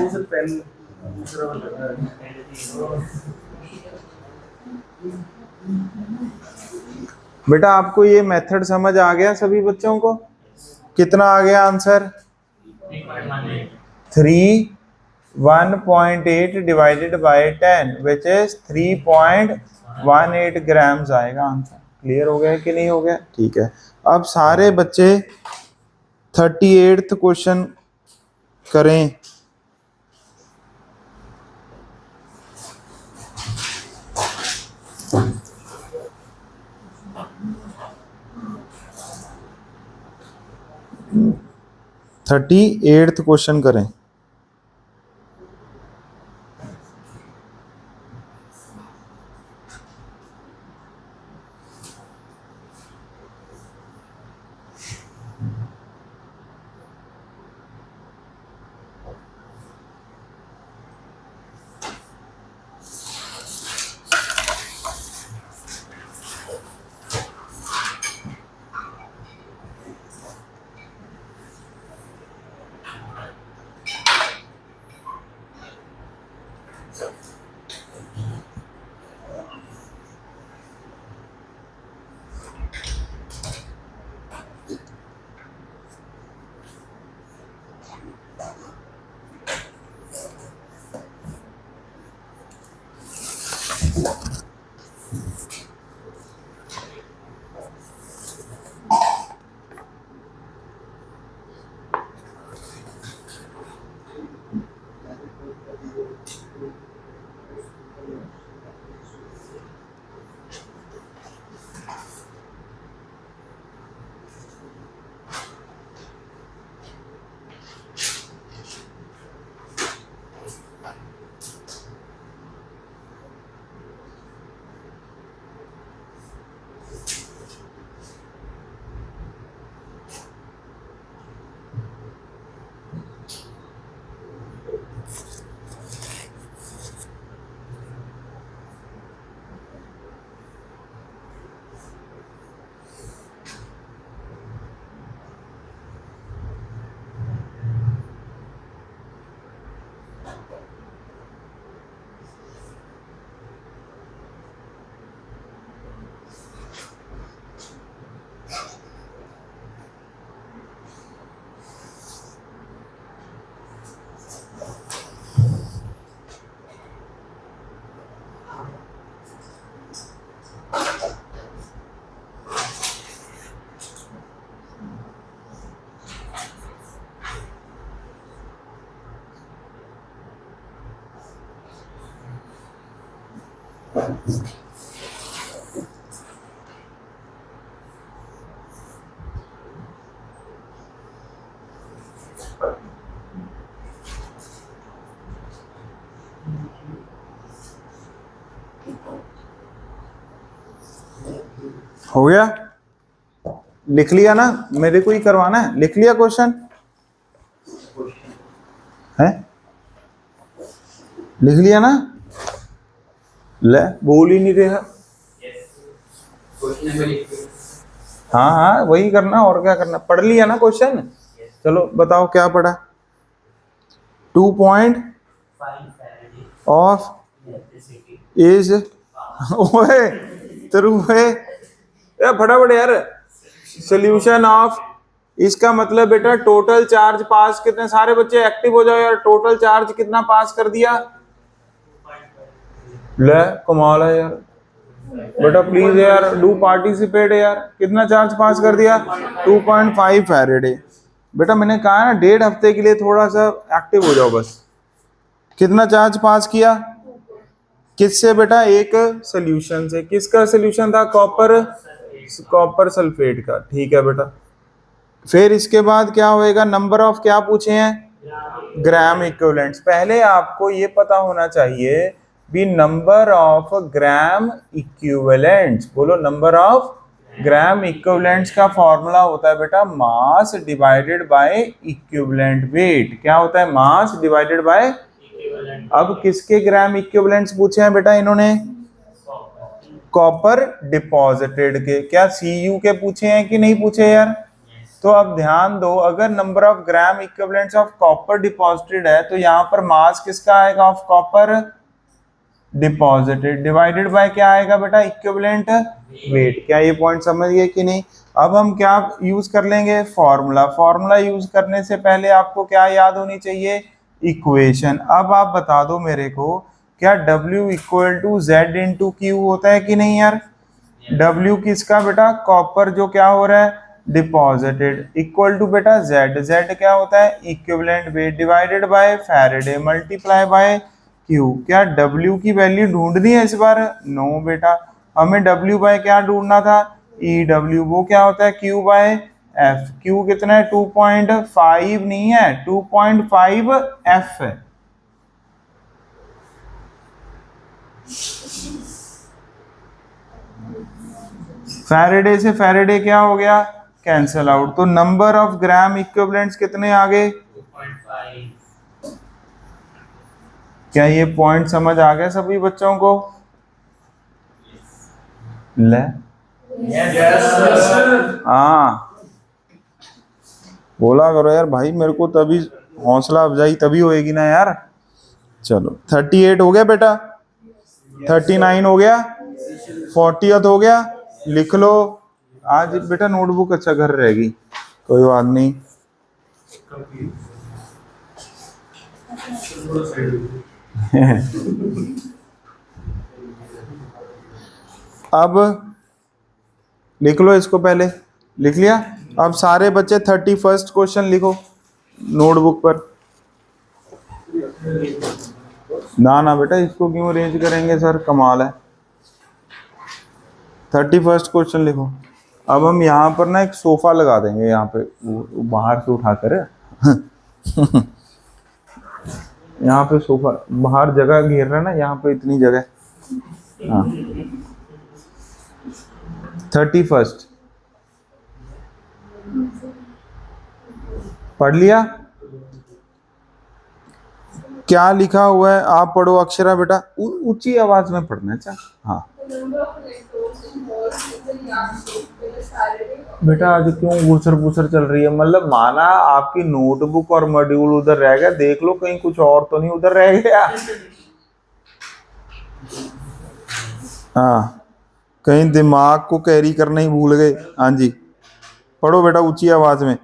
बेटा आपको ये मेथड समझ आ गया सभी बच्चों को? कितना आ गया answer? 1.8 divided by 10 which is 3.18 grams आएगा आंसर। क्लियर हो गया कि नहीं हो गया? ठीक है, अब सारे बच्चे 38th क्वेश्चन करें। थर्टी एट्थ क्वेश्चन करें। हो गया? लिख लिया ना? मेरे को ही करवाना है। लिख लिया क्वेश्चन है? लिख लिया ना? ले बोल ही नहीं रहा। हाँ हाँ वही करना, और क्या करना। पढ़ लिया ना क्वेश्चन? चलो बताओ क्या पढ़ा? 2.5 ऑफ इज ओए थ्रू है फटाफट यार। सोल्यूशन ऑफ, इसका मतलब बेटा टोटल चार्ज पास कितने, सारे बच्चे एक्टिव हो जाओ यार। टोटल चार्ज कितना पास कर दिया? ले कमाल है यार बेटा, प्लीज यार डू पार्टिसिपेट यार। कितना चार्ज पास कर दिया? 2.5 फैराडे। बेटा मैंने कहा ना 1.5 हफ्ते के लिए थोड़ा सा एक्टिव हो जाओ बस। कितना चार्ज पास किया? किससे बेटा? एक सोल्यूशन से। किसका सोल्यूशन था? कॉपर सल्फेट का। ठीक है बेटा, फिर इसके बाद क्या होएगा? नंबर ऑफ क्या पूछे हैं? ग्राम इक्विवेलेंट्स। पहले आपको ये पता होना चाहिए भी नंबर ऑफ ग्राम इक्विवेलेंट्स। बोलो, नंबर ऑफ ग्राम इक्विवेलेंट्स का फॉर्मूला होता है बेटा mass divided by equivalent weight. क्या होता है? Mass divided by. अब किसके ग्राम इक्विवेलेंट्स पूछे हैं बेटा इन्होंने? कॉपर डिपॉजिटेड के। क्या Cu के पूछे हैं कि नहीं पूछे यार? तो अब ध्यान दो, अगर number of gram equivalents of copper deposited है तो यहाँ पर मास किसका आएगा of copper deposited divided bye क्या आएगा बेटा इक्विवेलेंट वेट। क्या ये पॉइंट समझ गए कि नहीं? अब हम क्या यूज कर लेंगे फॉर्मूला। फॉर्मूला यूज करने से पहले आपको क्या याद होनी चाहिए इक्वेशन। अब आप बता दो मेरे को, क्या W equal to Z into Q होता है कि नहीं यार? W किसका बेटा कॉपर जो क्या हो रहा है डिपॉजिटेड इक्वल टू बेटा Z क्या होता है equivalent weight divided by Faraday multiply by Q। क्या W की वैल्यू ढूंढनी है इस बार? नो बेटा, हमें W बाय क्या ढूंढना था EW, वो क्या होता है Q बाय F। Q कितना है 2.5 नहीं है 2.5 F है। फैराडे से फैराडे क्या हो गया कैंसल आउट, तो नंबर ऑफ ग्राम इक्विवेलेंट्स कितने आ गए 2.5। क्या ये पॉइंट समझ आ गया सभी बच्चों को? ले हाँ बोला करो यार भाई, मेरे को तभी हौसला अफजाई तभी होएगी ना यार। चलो 38 हो गया बेटा, 39 हो गया, 40th हो गया, लिख लो। आज बेटा नोटबुक अच्छा घर रहेगी, कोई बात नहीं। अब लिख लो इसको, पहले लिख लिया। अब सारे बच्चे 31st क्वेश्चन लिखो नोटबुक पर। ना ना बेटा इसको क्यों अरेंज करेंगे सर, कमाल है। 31st क्वेश्चन लिखो। अब हम यहाँ पर ना एक सोफा लगा देंगे यहाँ पे, वो बाहर से उठाकर यहाँ पे सोफा, बाहर जगह घेर रहा है ना, यहाँ पे इतनी जगह। हाँ 31st पढ़ लिया? क्या लिखा हुआ है आप पढ़ो अक्षरा बेटा, ऊंची आवाज में पढ़ना है। अच्छा हाँ बेटा आज क्यों गुसर गुसर चल रही है? मतलब माना आपकी नोटबुक और मॉड्यूल उधर रह गया, देख लो कहीं कुछ और तो नहीं उधर रह गया। हाँ कहीं दिमाग को कैरी करना ही भूल गए। हाँ जी पढ़ो बेटा ऊंची आवाज में।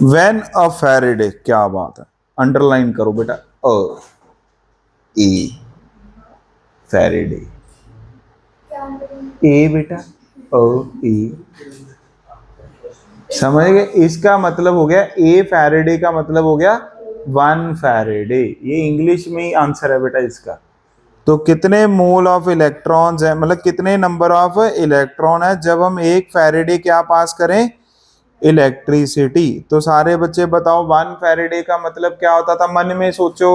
व्हेन अ फैराडे, क्या बात है, अंडरलाइन करो बेटा, अ ए फैराडे, ए बेटा अ ए, समझ गए? इसका मतलब हो गया ए फैराडे का मतलब हो गया 1 फैराडे। ये इंग्लिश में ही आंसर है बेटा इसका। तो कितने मोल ऑफ इलेक्ट्रॉन्स है, मतलब कितने नंबर ऑफ इलेक्ट्रॉन है जब हम 1 फैराडे क्या पास करें इलेक्ट्रिसिटी। तो सारे बच्चे बताओ 1 फैराडे का मतलब क्या होता था, मन में सोचो।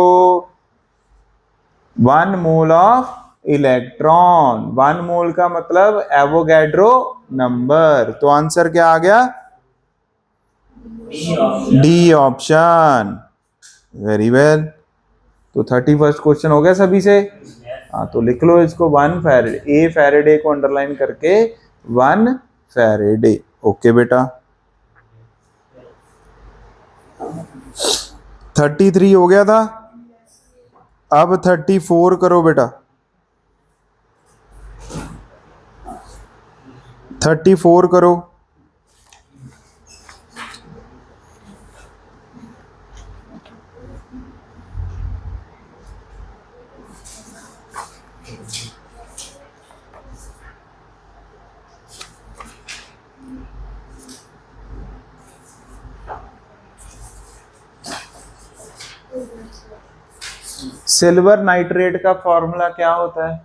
1 मोल ऑफ इलेक्ट्रॉन, 1 मोल का मतलब एवोगैड्रो नंबर। तो आंसर क्या आ गया डी ऑप्शन। Very well. तो 31st क्वेश्चन हो गया सभी से? हाँ तो लिख लो इसको 1 फैराडे, ए फैराडे को अंडरलाइन करके 1 फैराडे। ओके बेटा 33 हो गया था, अब 34 करो बेटा। 34 करो। सिल्वर नाइट्रेट का फॉर्मूला क्या होता है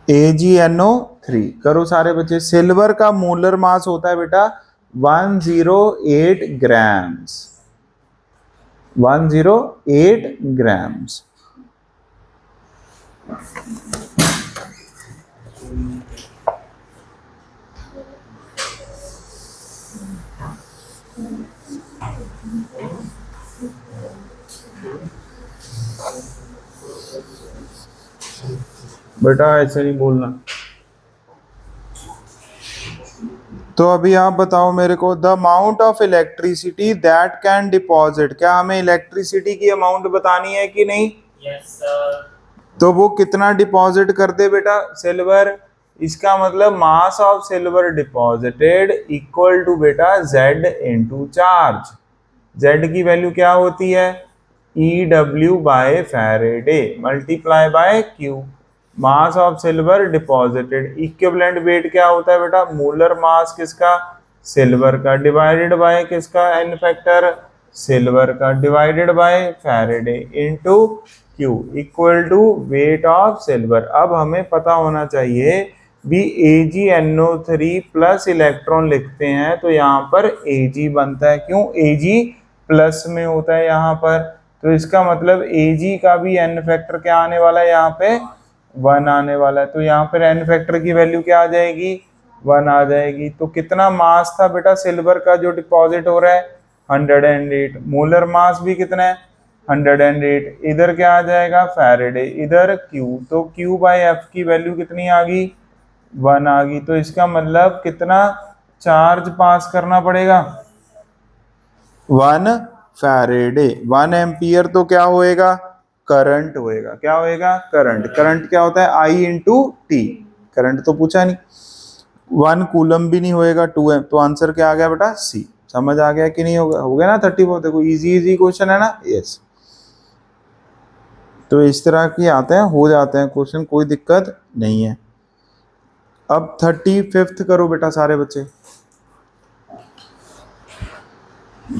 AgNO3। करो सारे बच्चे। सिल्वर का मोलर मास होता है बेटा 108 ग्राम्स, 108 ग्राम्स। बेटा ऐसे नहीं बोलना। तो अभी आप बताओ मेरे को, the amount of electricity that can deposit, क्या हमें इलेक्ट्रिसिटी की अमाउंट बतानी है कि नहीं? Yes, sir. तो वो कितना डिपॉजिट कर दे बेटा? सिल्वर। इसका मतलब mass of silver deposited equal to बेटा जेड इनटू चार्ज। जेड की वैल्यू क्या होती है? E W by Faraday multiply by Q. Mass of silver deposited, equivalent weight क्या होता है बेटा? मोलर मास किसका? सिल्वर का, डिवाइडेड बाय किसका? एन फैक्टर सिल्वर का, divided by Faraday into Q equal to weight of silver. अब हमें पता होना चाहिए भी AgNO3 प्लस इलेक्ट्रॉन लिखते हैं तो यहाँ पर Ag बनता है। क्यों? Ag प्लस में होता है यहाँ पर, तो इसका मतलब Ag का भी n फैक्टर क्या आने वाला है? यहाँ पे 1 आने वाला है। तो यहाँ पर n फैक्टर की वैल्यू क्या आ जाएगी? 1 आ जाएगी। तो कितना मास था बेटा सिल्वर का जो डिपॉजिट हो रहा है? 108। मोलर मास भी कितना है? 108। इधर क्या आ जाएगा? फैराडे, इधर Q, तो Q बाई एफ की वैल्यू कितनी आ गई? 1 आ गई। तो इसका मतलब कितना चार्ज पास करना पड़ेगा? 1 फैराडे। 1 एम्पियर तो क्या होएगा? करंट होएगा। क्या होएगा? करंट। करंट क्या होता है? I into T. करंट तो पूछा नहीं। 1 कूलम भी नहीं होएगा, 2 एम। तो आंसर क्या आ गया बेटा? सी। समझ आ गया कि नहीं? होगा? हो गया ना 34? देखो इजी इजी क्वेश्चन है ना। यस, तो इस तरह की आते हैं, हो जाते हैं क्वेश्चन, कोई दिक्कत नहीं है। अब 35th करो बेटा सारे बच्चे।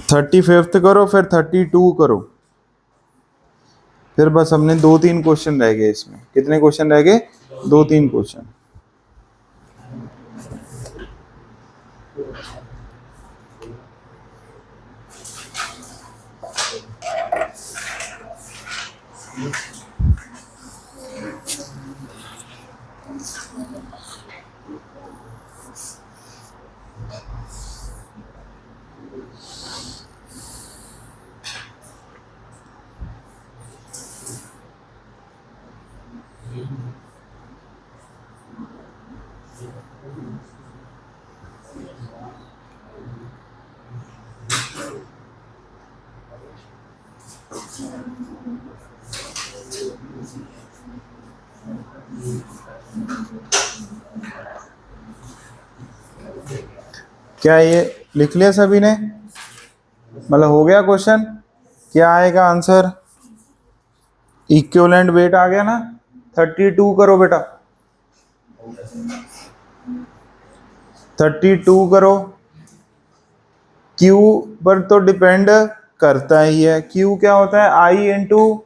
35th करो, फिर 32 करो। फिर बस हमने 2-3 क्वेश्चन रह गए इसमें। कितने क्वेश्चन रह गए? 2-3 क्वेश्चन। क्या ये लिख लिया सभी ने? मतलब हो गया क्वेश्चन? क्या आएगा आंसर? इक्विवेलेंट वेट आ गया ना। 32 करो बेटा। 32 करो। Q पर तो डिपेंड करता ही है। Q क्या होता है? I into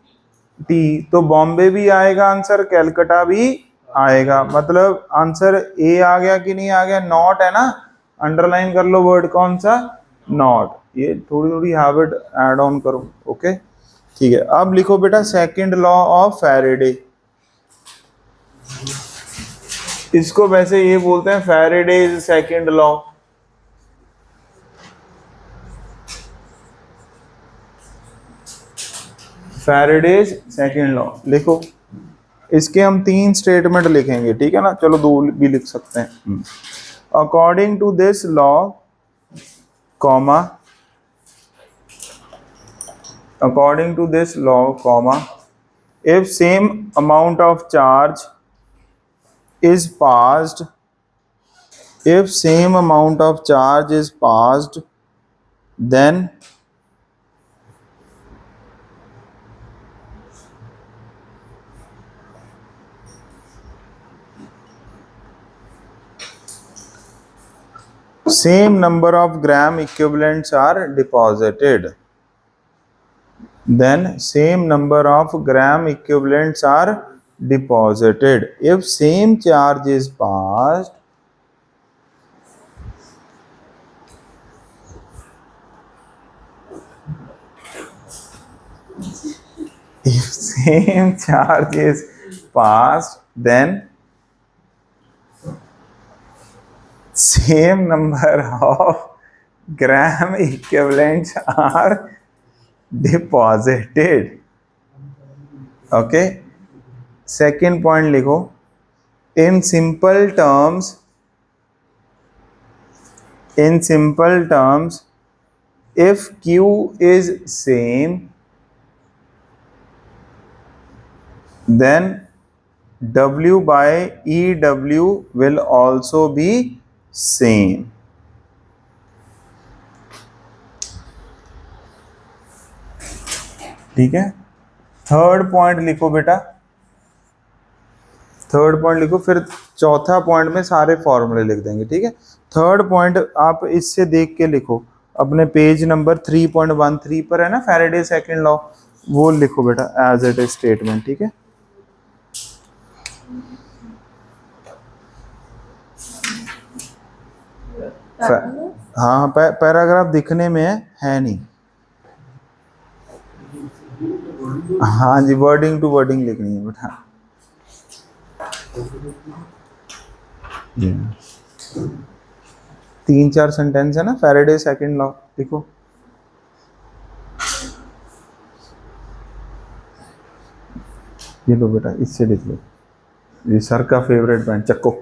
T. तो बॉम्बे भी आएगा आंसर, कैलकाटा भी आएगा। मतलब आंसर ए आ गया कि नहीं आ गया? नॉट है ना। अंडरलाइन कर लो वर्ड कौन सा? नॉट। ये थोड़ी थोड़ी हैबिट ऐड ऑन करो। ओके ठीक है। अब लिखो बेटा सेकंड लॉ ऑफ फैराडे। इसको वैसे ये बोलते हैं Faraday's second law. Faraday's second law लिखो। इसके हम 3 स्टेटमेंट लिखेंगे, ठीक है ना। चलो 2 भी लिख सकते हैं। According to this law, comma, according to this law, comma, if same amount of charge is passed, if same amount of charge is passed, then same number of gram equivalents are deposited, then same number of gram equivalents are deposited if same charge is passed, if same charge is passed, then same number of gram equivalents are deposited. Okay, second point लिखो, in simple terms, if Q is same, then W by EW will also be same. ठीक है, थर्ड पॉइंट लिखो बेटा, थर्ड पॉइंट लिखो, फिर चौथा पॉइंट में सारे फॉर्मूले लिख देंगे। ठीक है, थर्ड पॉइंट आप इससे देख के लिखो, अपने पेज नंबर 3.13 पर है ना फैराडे सेकंड लॉ, वो लिखो बेटा एज इट इज स्टेटमेंट। ठीक है, हाँ पैराग्राफ दिखने में है नहीं, हाँ जी वर्डिंग टू वर्डिंग लिखनी है बेटा। तीन चार सेंटेंस है ना फैराडे सेकंड लॉ, देखो ये लो बेटा, इससे लिख लो, ये सर का फेवरेट पेन चक्को।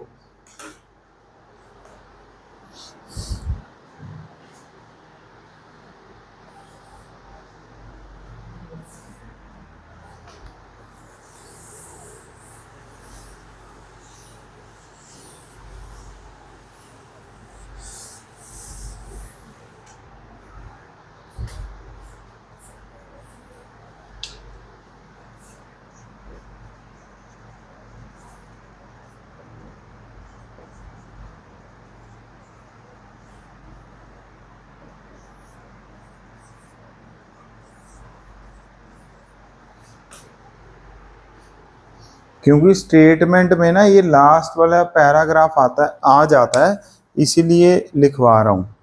क्योंकि स्टेटमेंट में ना ये लास्ट वाला पैराग्राफ आता है, आ जाता है, इसीलिए लिखवा रहा हूँ।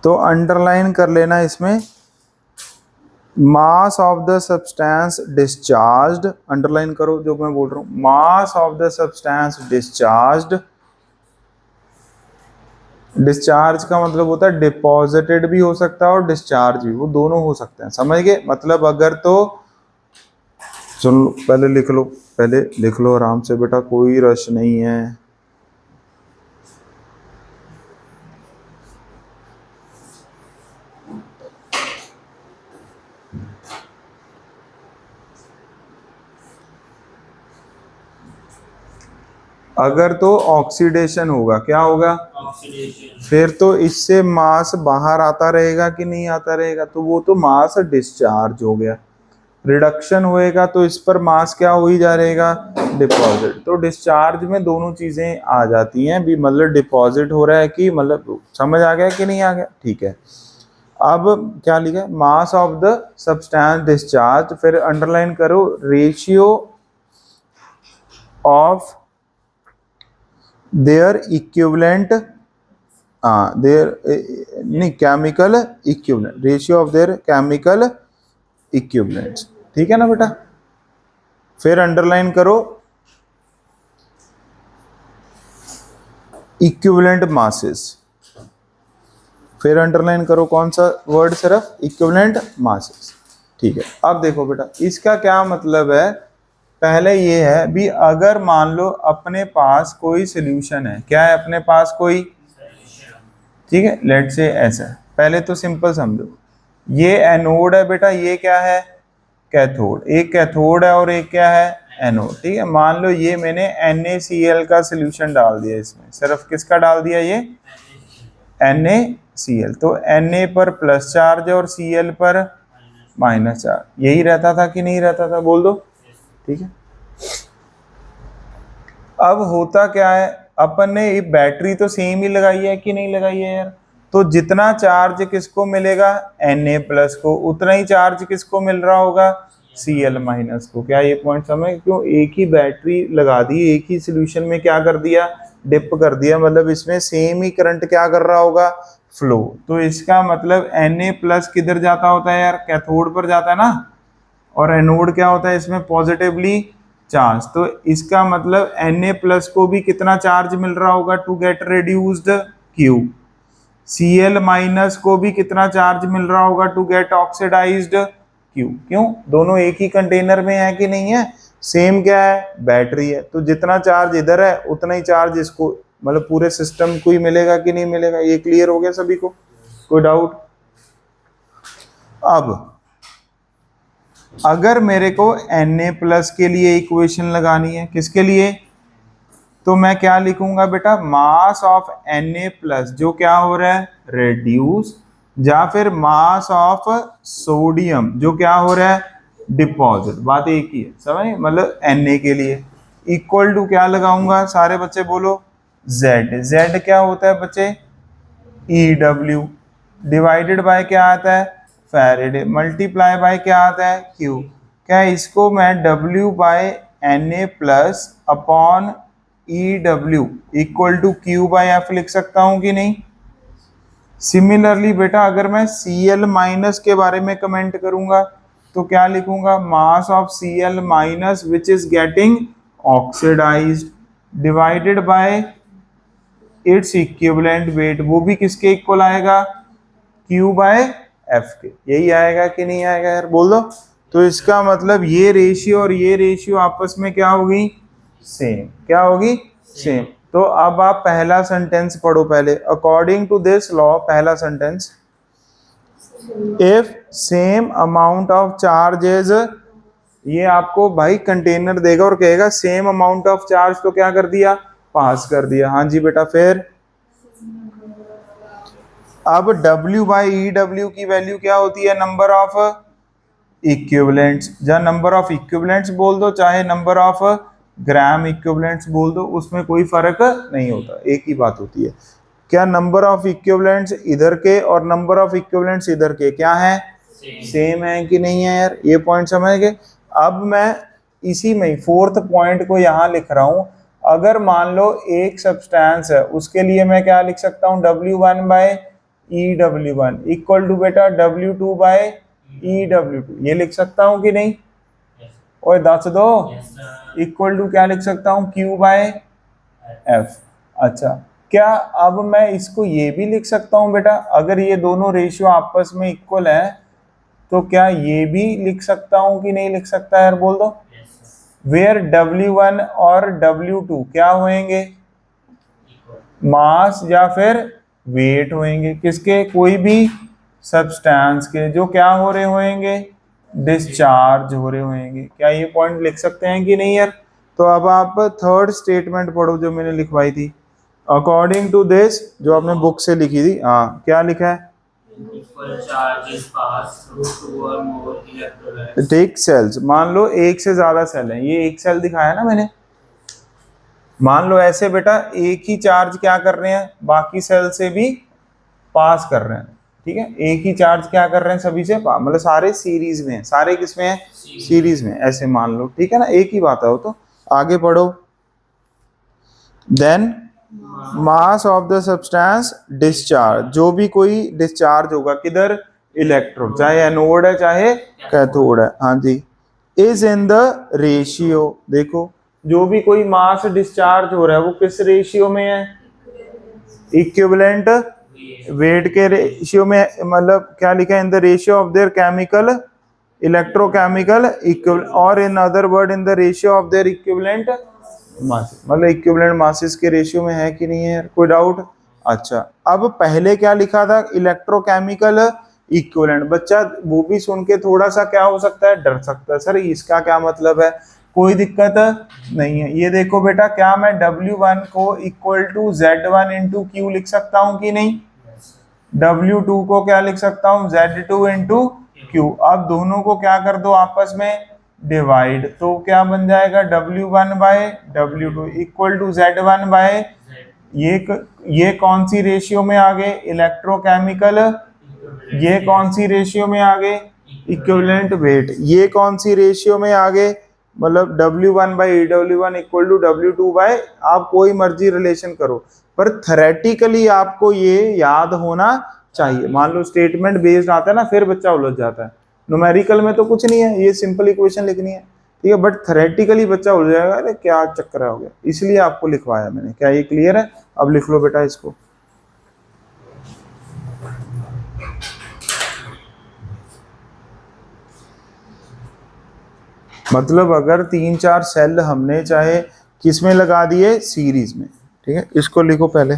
तो अंडरलाइन कर लेना इसमें, मास of the substance discharged, underline करो जो मैं बोल रहा हूँ, मास of the substance discharged. Discharge का मतलब होता है डिपॉजिटेड भी हो सकता है और डिस्चार्ज भी, वो दोनों हो सकते हैं, समझ गए। मतलब अगर तो चलो पहले लिख लो, पहले लिख लो आराम से बेटा, कोई रश नहीं है। अगर तो ऑक्सीडेशन होगा, क्या होगा, Oxidation. फिर तो इससे मास बाहर आता रहेगा कि नहीं आता रहेगा, तो वो तो मास डिस्चार्ज हो गया। रिडक्शन होएगा तो इस पर मास क्या हो ही जा रहेगा, डिपॉजिट। तो डिस्चार्ज में दोनों चीजें आ जाती हैं भी, मतलब डिपॉजिट हो रहा है कि, मतलब समझ आ गया कि नहीं आ गया। ठीक है, अब क्या लिखा है, mass of the substance discharge, फिर अंडरलाइन करो ratio of their equivalent, their नहीं chemical equivalent, ratio of their chemical equivalents. ठीक है ना बेटा, फिर अंडरलाइन करो इक्विवेलेंट मासेस, फिर अंडरलाइन करो कौन सा वर्ड, सिर्फ इक्विवेलेंट मासेस। ठीक है, अब देखो बेटा इसका क्या मतलब है, पहले ये है भी, अगर मान लो अपने पास कोई सॉल्यूशन है, क्या है अपने पास कोई, ठीक है, लेट से ऐसा, पहले तो सिंपल समझो, ये एनोड है बेटा, ये क्या है कैथोड, एक कैथोड है और एक क्या है एनोड। ठीक है, मान लो ये मैंने NaCl का सॉल्यूशन डाल दिया इसमें, सिर्फ किसका डाल दिया, ये NaCl, तो Na पर प्लस चार्ज और Cl पर माइनस चार्ज, यही रहता था कि नहीं रहता था, बोल दो। ठीक है, अब होता क्या है, अपन ने ये बैटरी तो सेम ही लगाई है कि नहीं लगाई है यार, तो जितना चार्ज किसको मिलेगा Na प्लस को, उतना ही चार्ज किसको मिल रहा होगा Cl माइनस को। क्या ये पॉइंट समझ, क्यों एक ही बैटरी लगा दी, एक ही सोल्यूशन में क्या कर दिया, डिप कर दिया, मतलब इसमें सेम ही करंट क्या कर रहा होगा, फ्लो। तो इसका मतलब Na प्लस किधर जाता होता है यार, कैथोड पर जाता है ना, और एनोड क्या होता है इसमें पॉजिटिवली चार्ज, तो इसका मतलब Na प्लस को भी कितना चार्ज मिल रहा होगा to get reduced Q, Cl minus को भी कितना चार्ज मिल रहा होगा टू गेट ऑक्सीडाइज्ड Q। क्यों, दोनों एक ही कंटेनर में है कि नहीं है, सेम क्या है, बैटरी है, तो जितना चार्ज इधर है उतना ही चार्ज इसको मतलब पूरे सिस्टम को ही मिलेगा कि नहीं मिलेगा। ये क्लियर हो गया सभी को, कोई डाउट? अब अगर मेरे को Na+ के लिए इक्वेशन लगानी है, किसके लिए, तो मैं क्या लिखूंगा बेटा, मास ऑफ Na+ जो क्या हो रहा है, रेड्यूस, या फिर मास ऑफ सोडियम जो क्या हो रहा है, डिपॉजिट। बात एक ही है, समझ, मतलब Na के लिए इक्वल टू क्या लगाऊंगा, सारे बच्चे बोलो, Z क्या होता है बच्चे, EW, डिवाइडेड बाय क्या आता है, फैराडे, मल्टीप्लाई बाय क्या आता है, Q। क्या इसको मैं W/Na+ upon EW equal to Q/F लिख सकता हूं कि नहीं? सिमिलरली बेटा अगर मैं Cl- के बारे में कमेंट करूंगा तो क्या लिखूंगा, mass of Cl- which is getting oxidised divided by its equivalent weight, वो भी किसके इक्वल आएगा, Q/F के। यही आएगा कि नहीं आएगा यार, बोल दो। तो इसका मतलब ये रेशियो और ये रेशियो आपस में क्या होगी, सेम। क्या होगी, सेम। तो अब आप पहला सेंटेंस पढ़ो पहले, अकॉर्डिंग टू दिस लॉ, पहला sentence, if same amount of charges, ये आपको भाई कंटेनर देगा और कहेगा सेम अमाउंट ऑफ चार्ज, तो क्या कर दिया, पास कर दिया। हाँ जी बेटा, फिर अब W/EW की वैल्यू क्या होती है, नंबर ऑफ इक्विवेलेंट्स, या नंबर ऑफ इक्विवेलेंट्स बोल दो, चाहे नंबर ऑफ ग्राम इक्विवेलेंट्स बोल दो, उसमें कोई फर्क नहीं होता, एक ही बात होती है। क्या नंबर ऑफ इक्विवेलेंट्स इधर के और नंबर ऑफ इक्विवेलेंट्स इधर के क्या है, सेम है कि नहीं है यार, ये पॉइंट समझ गए। अब मैं इसी में फोर्थ पॉइंट को यहाँ लिख रहा हूं, अगर मान लो एक सब्सटेंस है, उसके लिए मैं क्या लिख सकता हूँ, W1/EW1 इक्वल टू बेटा W2/EW2, ये लिख सकता हूँ कि नहीं, और दस दो, इक्वल टू क्या लिख सकता हूँ, Q/F। अच्छा, क्या अब मैं इसको ये भी लिख सकता हूँ बेटा, अगर ये दोनों रेशियो आपस में इक्वल है तो क्या ये भी लिख सकता हूँ कि नहीं लिख सकता यार, बोल दो। वेयर W1 और W2 क्या होंगे, मास या फिर वेट होंगे, किसके, कोई भी सब्सटेंस के, जो क्या हो रहे होंगे, डिस्चार्ज हो रहे होंगे। क्या ये पॉइंट लिख सकते हैं कि नहीं यार? तो अब आप थर्ड स्टेटमेंट पढ़ो जो मैंने लिखवाई थी, अकॉर्डिंग टू दिस, जो आपने बुक से लिखी थी। हाँ, क्या लिखा है, Equal charges pass through two or more electrolytes. Take cells, मान लो एक से ज्यादा सेल है, ये एक सेल दिखाया ना मैंने, मान लो ऐसे बेटा एक ही चार्ज क्या कर रहे हैं, बाकी सेल से भी पास कर रहे हैं, ठीक है, एक ही चार्ज क्या कर रहे हैं सभी से, मतलब सारे सीरीज में है, सारे किसमें है, सीरीज में, ऐसे मान लो, ठीक है ना, एक ही बात है वो तो। आगे पढ़ो, then mass of the substance discharge, जो भी कोई डिस्चार्ज होगा किधर, इलेक्ट्रोड, चाहे एनोड है चाहे कैथोड है, हाँ जी, इज इन द रेशियो, देखो जो भी कोई मास डिस्चार्ज हो रहा है वो किस रेशियो में है, इक्विवेलेंट वेट के रेशियो में, मतलब क्या लिखा है, in the ratio of their chemical electrochemical equivalent, और in other word in the ratio of their equivalent mass, मतलब इक्विवेलेंट मासेस के रेशियो में है कि नहीं है, कोई डाउट? अच्छा, अब पहले क्या लिखा था, इलेक्ट्रोकेमिकल इक्विवेलेंट, बच्चा वो भी सुन के थोड़ा सा क्या हो सकता है, डर सकता है, सर इसका क्या मतलब है, कोई दिक्कत नहीं है। ये देखो बेटा, क्या मैं W1 को equal to Z1 into Q लिख सकता हूँ कि नहीं, W2 को क्या लिख सकता हूँ, Z2 इंटू क्यू। अब दोनों को क्या कर दो आपस में डिवाइड, तो क्या बन जाएगा, W1/W2 इक्वल टू Z1 ये कौन सी रेशियो में आ गए, इलेक्ट्रोकेमिकल, ये कौन सी रेशियो में आ गए, इक्विवेलेंट वेट, ये कौन सी रेशियो में आ गए, मतलब W1/EW1 इक्वल टू W2, आप कोई मर्जी रिलेशन करो, पर थेरेटिकली आपको ये याद होना चाहिए। मान लो स्टेटमेंट बेस्ड आता है ना, फिर बच्चा उलझ जाता है, न्यूमेरिकल में तो कुछ नहीं है, ये सिंपल इक्वेशन लिखनी है, ठीक है, बट थेरेटिकली बच्चा उलझ जाएगा, अरे क्या चक्कर हो गया, इसलिए आपको लिखवाया मैंने। क्या ये क्लियर है? अब लिख लो बेटा इसको। मतलब अगर 3-4 सेल हमने चाहे किस में लगा दिए, सीरीज में, ठीक है, इसको लिखो पहले।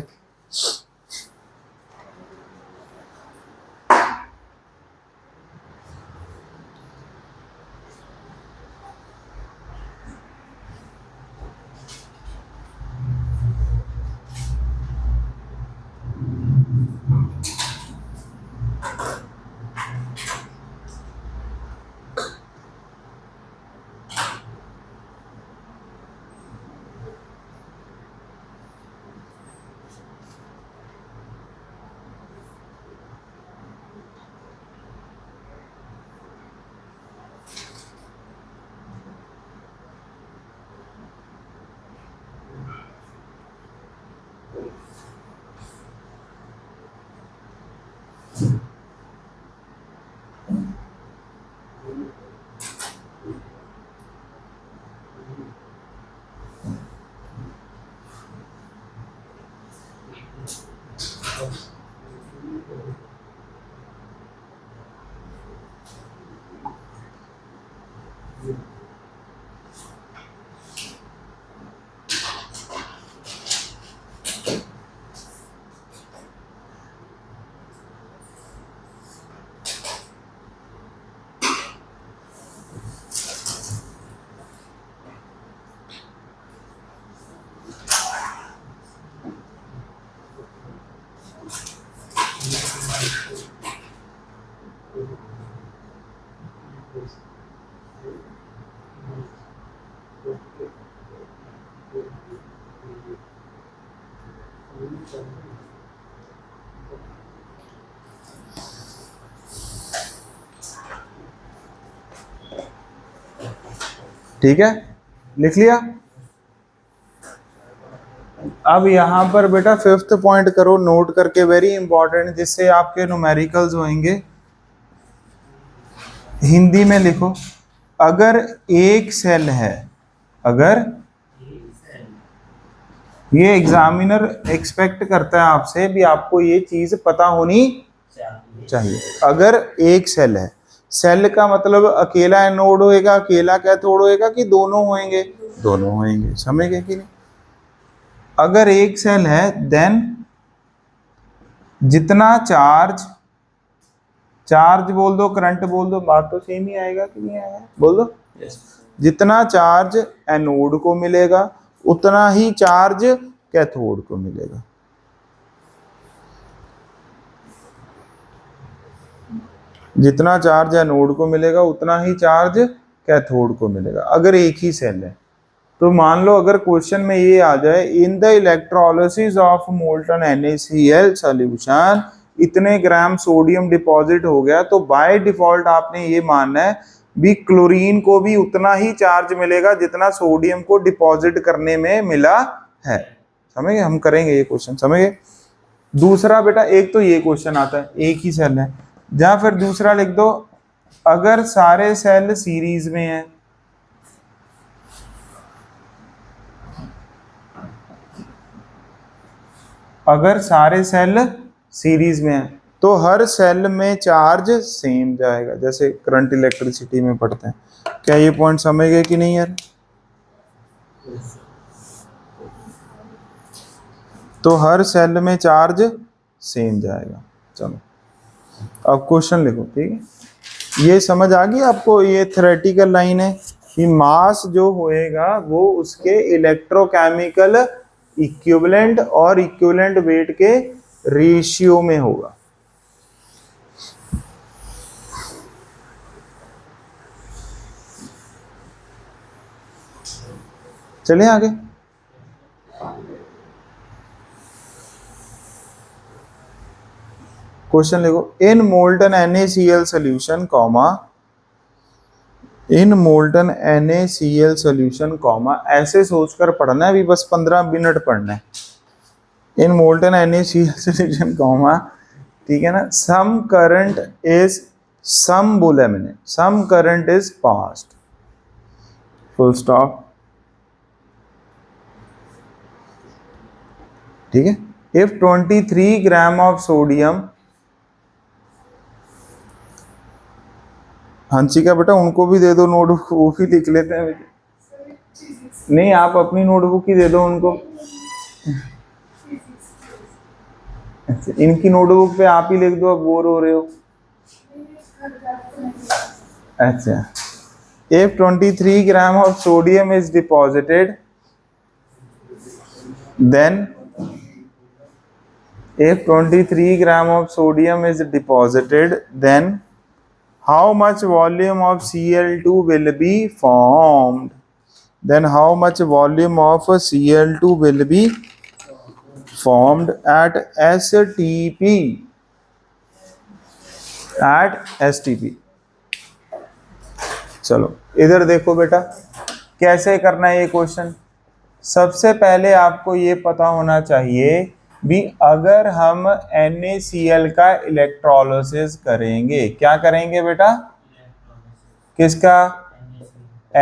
ठीक है, लिख लिया। अब यहां पर बेटा 5th पॉइंट करो नोट करके, वेरी इंपॉर्टेंट, जिससे आपके न्यूमेरिकल्स होंगे। हिंदी में लिखो, अगर एक सेल है, अगर ये एग्जामिनर एक्सपेक्ट करता है आपसे भी आपको ये चीज पता होनी चाहिए। अगर एक सेल है, सेल का मतलब अकेला एनोड होएगा, अकेला कैथोड होएगा कि दोनों होंगे? दोनों होंगे, समझ गए कि नहीं? अगर एक सेल है देन जितना चार्ज, चार्ज बोल दो, करंट बोल दो, बात तो सेम ही आएगा कि नहीं आएगा? बोल दो। जितना चार्ज एनोड को मिलेगा उतना ही चार्ज कैथोड को मिलेगा। जितना चार्ज एनोड को मिलेगा उतना ही चार्ज कैथोड को मिलेगा, अगर एक ही सेल है। तो मान लो अगर क्वेश्चन में ये आ जाए, in the electrolysis of molten NaCl solution इतने ग्राम सोडियम डिपॉजिट हो गया, तो बाय डिफॉल्ट आपने ये मानना है भी क्लोरीन को भी उतना ही चार्ज मिलेगा जितना सोडियम को डिपॉजिट करने में मिला है। समझ गए? हम करेंगे ये क्वेश्चन, समझ गए? दूसरा बेटा, एक तो ये क्वेश्चन आता है एक ही सेल है, या फिर दूसरा लिख दो, अगर सारे सेल सीरीज में है, अगर सारे सेल सीरीज में है तो हर सेल में चार्ज सेम जाएगा, जैसे करंट इलेक्ट्रिसिटी में पढ़ते हैं। क्या ये पॉइंट समझ गए कि नहीं यार? तो हर सेल में चार्ज सेम जाएगा। चलो अब क्वेश्चन लिखो, ठीक है? ये समझ आ गई आपको? ये थ्योरेटिकल लाइन है कि मास जो होएगा वो उसके इलेक्ट्रोकेमिकल इक्विवेलेंट और इक्विवेलेंट वेट के रेशियो में होगा। चलिए आगे। क्वेश्चन लिखो, इन मोल्टन NaCl सॉल्यूशन कॉमा, इन मोल्टन NaCl सॉल्यूशन कॉमा, ऐसे सोचकर पढ़ना है अभी, बस 15 मिनट पढ़ना है। In molten NaCl solution comma, ठीक है ना, सम करंट इज, सम बोला मैंने, some current is passed, full stop, ठीक है। If 23 gram of sodium, Hansika बेटा उनको भी दे दो नोटबुक, वो भी लिख लेते हैं। नहीं, आप अपनी नोटबुक ही दे दो उनको। अच्छा, इनकी नोटबुक पे आप ही लिख दो, अब बोर हो रहे हो। अच्छा, if 23 gram of sodium is deposited, then if 23 gram of sodium is deposited, then how much volume of Cl2 will be formed? Then how much volume of Cl2 will be formed at STP? At STP. चलो इधर देखो बेटा, कैसे करना है ये क्वेश्चन। सबसे पहले आपको ये पता होना चाहिए भी, अगर हम NaCl का इलेक्ट्रोलिसिस करेंगे, क्या करेंगे बेटा? किसका?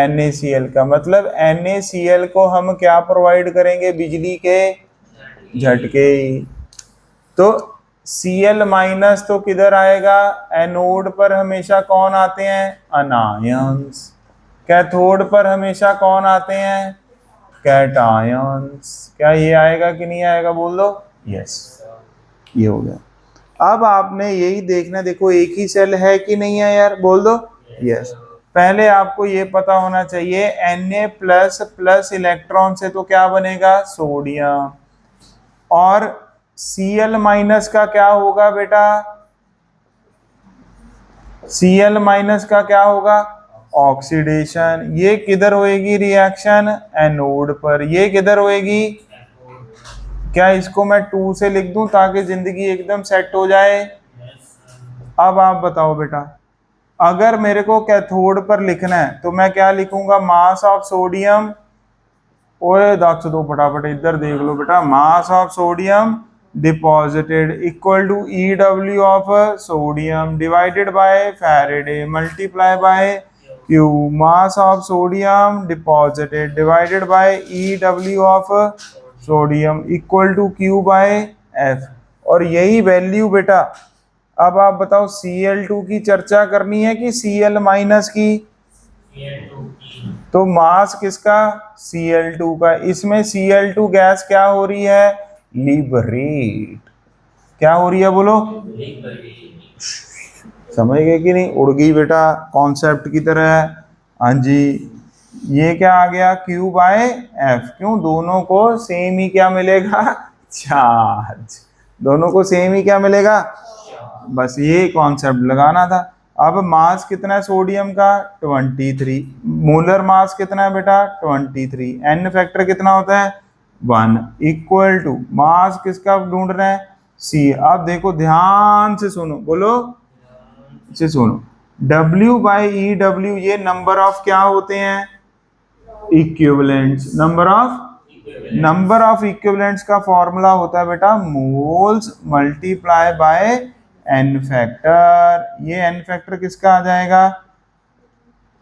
NaCl का। मतलब NaCl को हम क्या प्रोवाइड करेंगे? बिजली के झटके। तो Cl माइनस तो किधर आएगा? एनोड पर हमेशा कौन आते हैं? अनायंस। कैथोड पर हमेशा कौन आते हैं? कैटायंस। क्या ये आएगा कि नहीं आएगा? बोल दो यस। ये हो गया। अब आपने यही देखना, देखो एक ही सेल है कि नहीं है यार, बोल दो यस। पहले आपको ये पता होना चाहिए Na प्लस प्लस इलेक्ट्रॉन से तो क्या बनेगा? सोडियम। और Cl माइनस का क्या होगा बेटा? Cl माइनस का क्या होगा? ऑक्सीडेशन। ये किधर होएगी रिएक्शन? एनोड पर। ये किधर होएगी? क्या इसको मैं 2 से लिख दूं ताकि जिंदगी एकदम सेट हो जाए? अब आप बताओ बेटा, अगर मेरे को कैथोड पर लिखना है तो मैं क्या लिखूंगा? Mass of sodium. ओए दक्ष दो फटाफट, इधर देख लो बेटा। Mass of sodium deposited equal to EW of sodium divided by Faraday multiply by Q। Mass of sodium deposited divided by EW of sodium equal to Q by F। और यही वैल्यू बेटा, अब आप बताओ Cl2 की चर्चा करनी है कि Cl माइनस की? तो मास किसका? Cl2 का। इसमें Cl2 गैस क्या हो रही है? लिबरेट। क्या हो रही है बोलो? समझ गए कि नहीं? उड़ गई बेटा कॉन्सेप्ट की तरह। हाँ जी, ये क्या आ गया? Q by F। क्यों? दोनों को सेम ही क्या मिलेगा? चार्ज। दोनों को सेम ही क्या मिलेगा? बस ये कॉन्सेप्ट लगाना था। अब मास कितना है सोडियम का? 23। मोलर मास कितना है बेटा? 23। एन फैक्टर कितना होता है? 1 इक्वल टू मास किसका ढूंढ रहे हैं? सी। अब देखो ध्यान से सुनो, बोलो से सुनो। W बाई EW ये नंबर ऑफ क्या होते हैं? इक्विवेलेंट्स। नंबर ऑफ इक्विवेलेंट्स का फॉर्मूला होता है बेटा moles multiply by n factor. ये एन फैक्टर किसका आ जाएगा?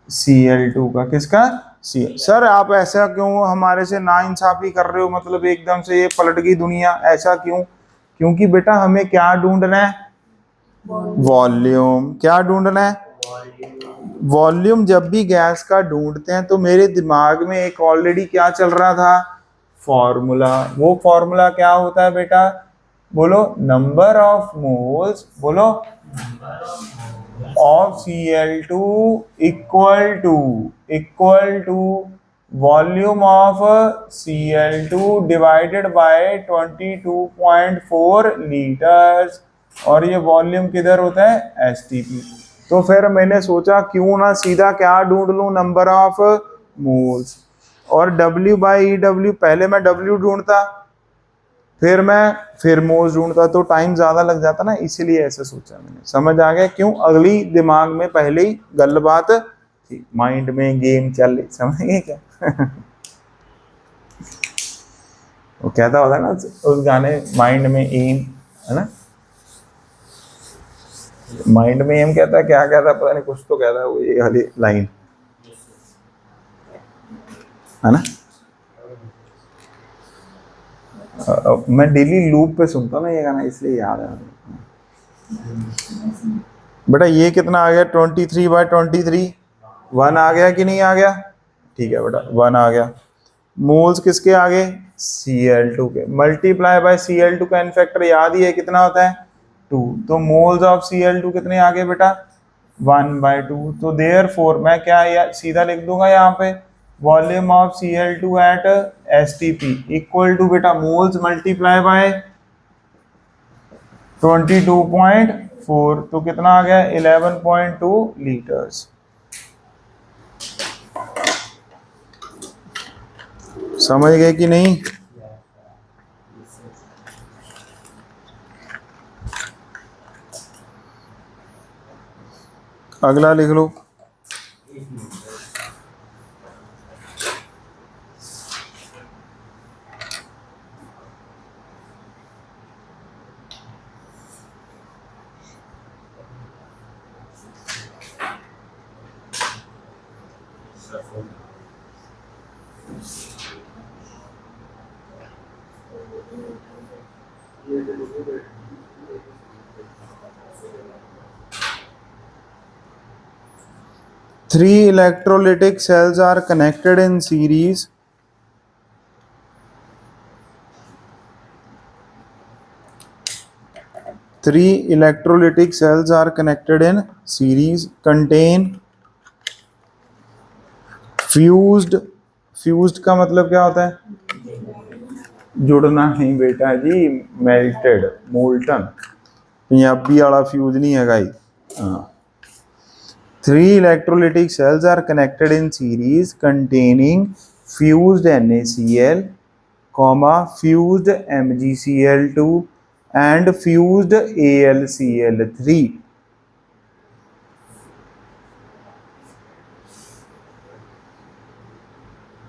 Cl2 का। किसका? Cl। सर आप ऐसा क्यों हमारे से नाइंसाफी कर रहे हो? मतलब एकदम से ये पलट गई दुनिया, ऐसा क्यों? क्योंकि बेटा हमें क्या ढूंढना है? वॉल्यूम। क्या ढूंढना है? वॉल्यूम। जब भी गैस का ढूंढते हैं तो मेरे दिमाग में एक ऑलरेडी क्या चल रहा था? फॉर्मूला। वो फॉर्मूला क्या होता है बेटा? बोलो नंबर ऑफ मोल्स। बोलो of Cl2 equal to volume of Cl2 divided by 22.4 litres. और ये वॉल्यूम किधर होता है? STP। तो फिर मैंने सोचा क्यों ना सीधा क्या ढूंढ लूं? Number of moles. और W बाई EW, पहले मैं W ढूंढता फिर मोल्स ढूंढता तो टाइम ज्यादा लग जाता ना, इसीलिए ऐसे सोचा मैंने। समझ आ गया क्यों? अगली दिमाग में पहले ही गल बात थी, माइंड में गेम चल रही। समझ गए क्या? वो कहता होता ना उस गाने माइंड में एम, है ना? माइंड में एम कहता है, क्या कहता है पता नहीं, कुछ तो कहता है वो ये वाली लाइन, है ना? मैं डेली लूप पे सुनता हूँ ना ये गाना, इसलिए याद है। बेटा ये कितना आ गया 23/23, 1 आ गया कि नहीं आ गया? ठीक है बेटा 1 आ गया। मोल्स किसके आगे? Cl2 के। मल्टीप्लाई बाय Cl2 का n फैक्टर याद ही है कितना होता है? 2। तो मोल्स ऑफ Cl2 कितने आ गए बेटा? 1/2। तो देयरफॉर मैं क्या सीधा लिख दूंगा यहाँ पे, volume of Cl2 at STP equal to बेटा मोल्स मल्टीप्लाई बाय 22.4, तो कितना आ गया? 11.2 लीटर्स। समझ गए कि नहीं? अगला लिख लो। Three electrolytic cells are connected in series. Three electrolytic cells are connected in series, contain fused. Fused का मतलब क्या होता है? जुड़ना नहीं बेटा जी, मेल्टेड, मोल्टन। पंजाबी वाला फ्यूज नहीं है गाई। हाँ। Three electrolytic cells are connected in series containing fused NaCl, fused MgCl2 and fused AlCl3.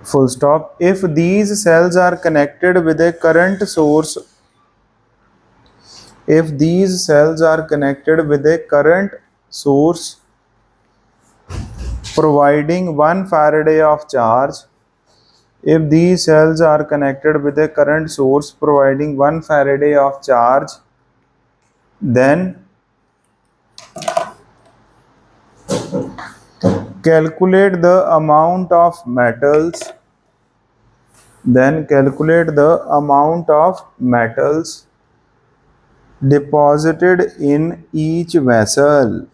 Full stop. If these cells are connected with a current source, providing 1 Faraday of charge, if these cells are connected with a current source providing 1 Faraday of charge, then calculate the amount of metals deposited in each vessel.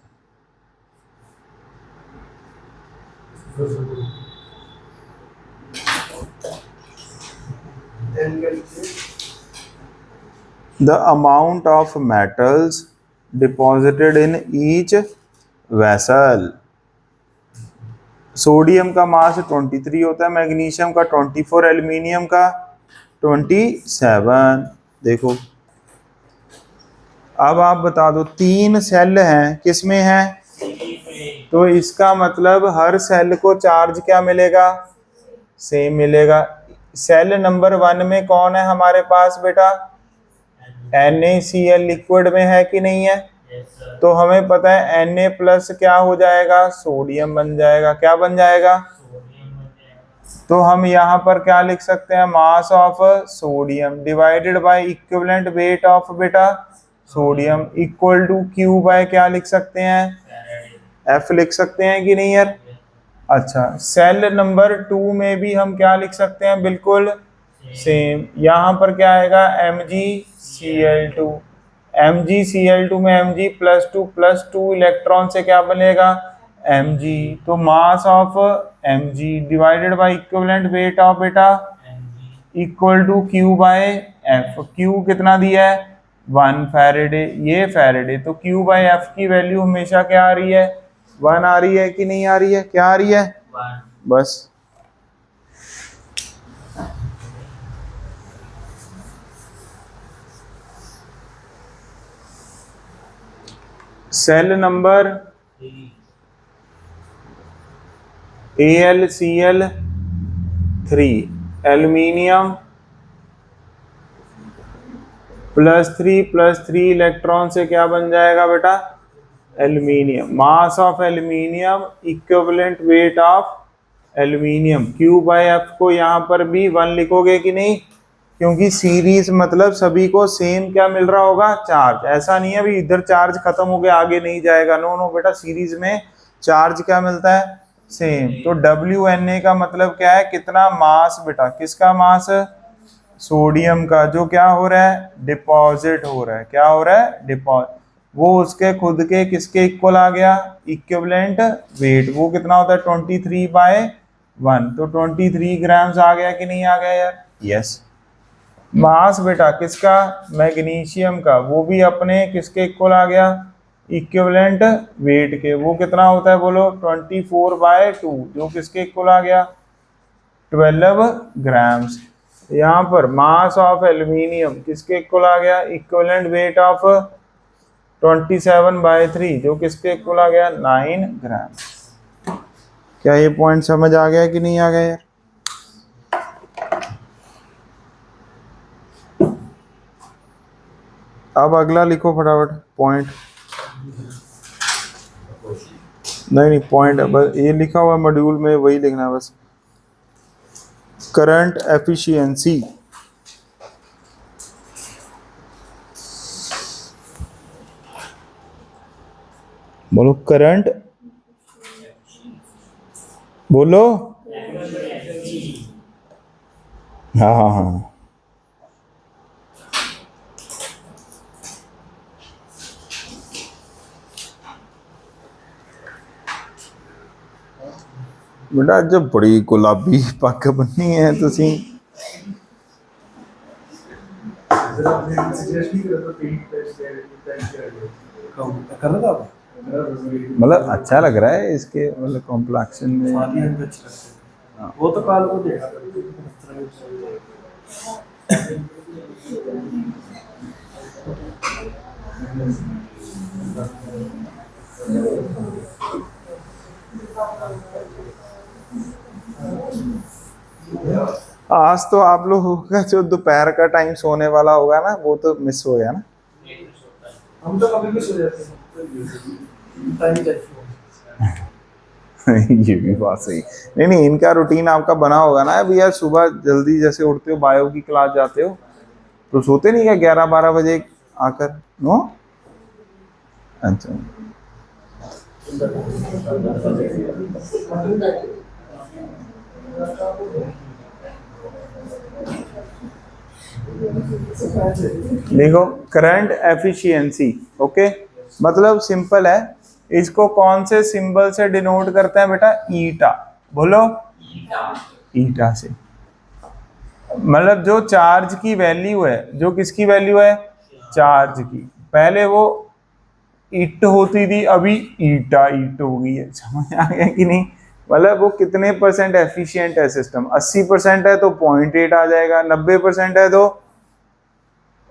The amount of metals deposited in each vessel. Sodium का मास 23 होता है, मैग्नीशियम का 24, एल्युमिनियम का 27। देखो अब आप बता दो, 3 सेल हैं, किसमें हैं? तो इसका मतलब हर सेल को चार्ज क्या मिलेगा? सेम मिलेगा। सेल नंबर 1 में कौन है हमारे पास बेटा? NaCl लिक्विड में है कि नहीं है? तो हमें पता है Na प्लस क्या हो जाएगा? सोडियम बन जाएगा। क्या बन जाएगा? तो हम यहाँ पर क्या लिख सकते हैं? Mass of sodium divided by equivalent weight of बेटा sodium equal to Q by क्या लिख सकते हैं? F लिख सकते हैं कि नहीं यार? अच्छा, सेल नंबर 2 में भी हम क्या लिख सकते हैं? बिल्कुल सेम। यहाँ पर क्या आएगा? MgCl2। MgCl2 में Mg +2 इलेक्ट्रॉन से क्या बनेगा? Mg। तो mass of Mg divided by equivalent weight of बेटा equal to Q by F। Q कितना दिया है? 1 फैरेडे, ये फैरेडे। तो Q बाय F की वैल्यू हमेशा क्या आ रही है? 1 आ रही है कि नहीं आ रही है? क्या आ रही है? 1। बस। Cell number AlCl3, aluminium +3 electron से क्या बन जाएगा बेटा? Aluminium. Mass of aluminium equivalent weight of aluminium. Q by F को यहाँ पर भी 1 लिखोगे कि नहीं? क्योंकि सीरीज मतलब सभी को सेम क्या मिल रहा होगा, चार्ज। ऐसा नहीं है अभी इधर चार्ज खत्म हो गया आगे नहीं जाएगा, नो नो बेटा, सीरीज में चार्ज क्या मिलता है, सेम। तो WNA का मतलब क्या है, कितना मास बेटा, किसका मास, सोडियम का, जो क्या हो रहा है, डिपॉजिट हो रहा है। क्या हो रहा है, डिपॉजिट। वो उसके खुद के किसके इक्वल आ गया, इक्विवेलेंट वेट। वो कितना होता है 23/1, तो 23 ग्राम्स आ गया कि नहीं आ गया यार, यस। मास बेटा किसका, मैग्नीशियम का, वो भी अपने किसके इक्वल आ गया, इक्विवेलेंट वेट के। वो कितना होता है बोलो, 24/2, जो किसके इक्वल आ गया, 12 ग्राम्स। यहाँ पर मास ऑफ एल्यूमिनियम किसके इक्वल आ गया, इक्विवेलेंट वेट ऑफ 27/3, जो किसके इक्वल आ गया, 9 ग्राम। क्या ये पॉइंट समझ आ गया कि नहीं आ गया यार। अब अगला लिखो फटाफट पॉइंट। नहीं पॉइंट, बस ये लिखा हुआ मॉड्यूल में वही लिखना है बस। करंट एफिशिएंसी, बोलो करंट, बोलो, हाँ हाँ हाँ, बेटा जब बड़ी गुलाबी पग बननी है तुसी, मतलब अच्छा लग रहा है इसके, मतलब कॉम्प्लेक्शन में। वो तो काल को देखा आज तो आप लोगों का जो दोपहर का टाइम सोने वाला होगा ना, वो तो मिस हो गया ना। हम तो कभी भी सो जाते हैं टाइम चाहिए। ये भी बात सही। नहीं नहीं, इनका रूटीन आपका बना होगा ना अभी यार, सुबह जल्दी जैसे उठते हो, बायो की क्लास जाते हो, तो सोते नहीं क्या 11-12 बजे आकर, नो? अच्छा, देखो करंट एफिशिएंसी, ओके, मतलब सिंपल है। इसको कौन से सिंबल से डिनोट करते हैं बेटा, ईटा, बोलो, ईटा से। मतलब जो चार्ज की वैल्यू है, जो किसकी वैल्यू है, चार्ज की, पहले वो इट होती थी, अभी ईटा ईट हो गई है। समझ आ गया कि नहीं, मतलब वो कितने परसेंट एफिशिएंट है सिस्टम, 80% है तो 0.8 आ जाएगा, 90% है तो,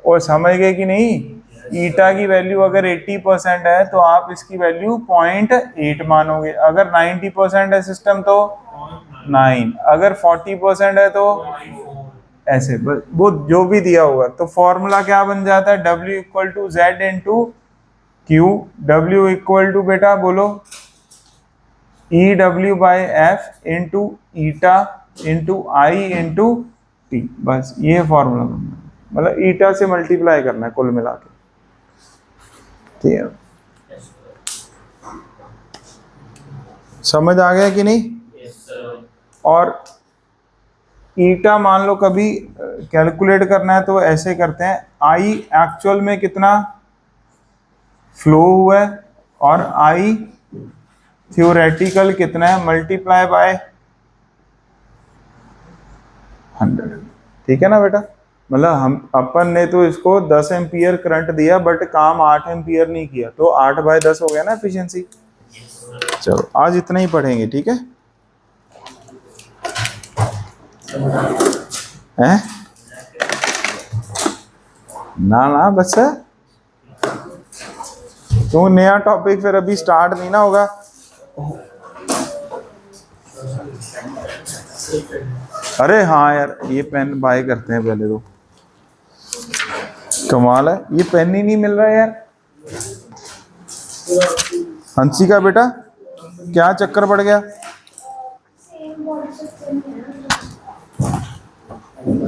और समझ गए कि नहीं। ईटा की वैल्यू अगर 80% है तो आप इसकी वैल्यू 0.8 मानोगे, अगर 90% है सिस्टम तो 9, अगर 40% है तो ऐसे, बस वो जो भी दिया होगा। तो फॉर्मूला क्या बन जाता है, W equal to Z into Q. W equal to बेटा बोलो EW/F into eta into I into t, बस ये फॉर्मूला बनना है। मतलब ईटा से मल्टीप्लाई करना है कुल मिला के, ठीक है। समझ आ गया कि नहीं। और ईटा मान लो कभी कैलकुलेट करना है तो ऐसे करते हैं, आई एक्चुअल में कितना फ्लो हुआ है और आई थ्योरेटिकल कितना है, मल्टीप्लाई बाय 100, ठीक है ना बेटा। मतलब हम अपन ने तो इसको 10 एम्पियर करंट दिया, बट काम 8 एम्पियर नहीं किया, तो 8/10 हो गया ना एफिशिएंसी। चलो आज इतना ही पढ़ेंगे, ठीक है। हैं? ना ना बस तो नया टॉपिक फिर अभी स्टार्ट नहीं ना होगा। अरे हाँ यार, ये पेन बाय करते हैं पहले तो, कमाल है, ये पेन ही नहीं मिल रहा है यार। हंसी का बेटा क्या चक्कर पड़ गया। ठीक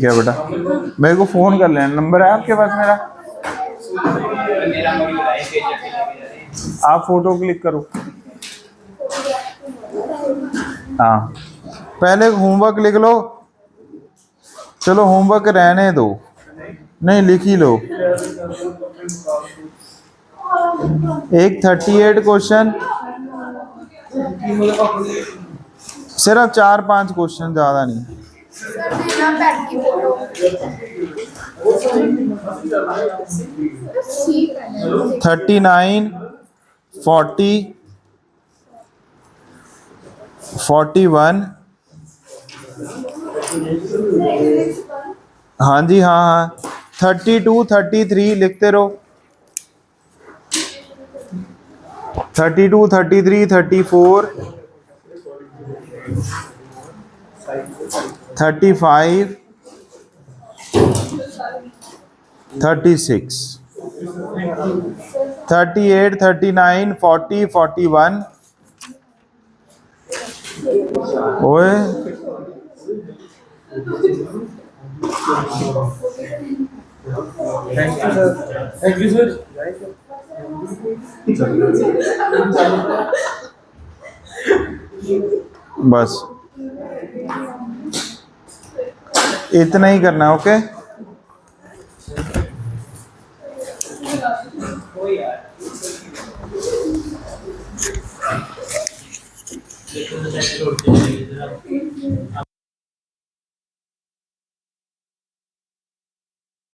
है बेटा, मेरे को फ़ोन कर लेना, नंबर है आपके पास मेरा? आप फोटो क्लिक करो। हाँ, पहले होमवर्क लिख लो। चलो होमवर्क रहने दो, नहीं लिख ही लो। एक 38 क्वेश्चन, सिर्फ 4-5 क्वेश्चन, ज़्यादा नहीं। सर मेरा बैठ की फोटो ठीक है 39, 40, 41। हाँ जी, हाँ हाँ, 32, 33 लिखते रहो। 32, 33, 34, 35, 36, 38, 39, 40, 41। ओए थैंक यू सर। बस इतना ही करना है, ओके। लेकिन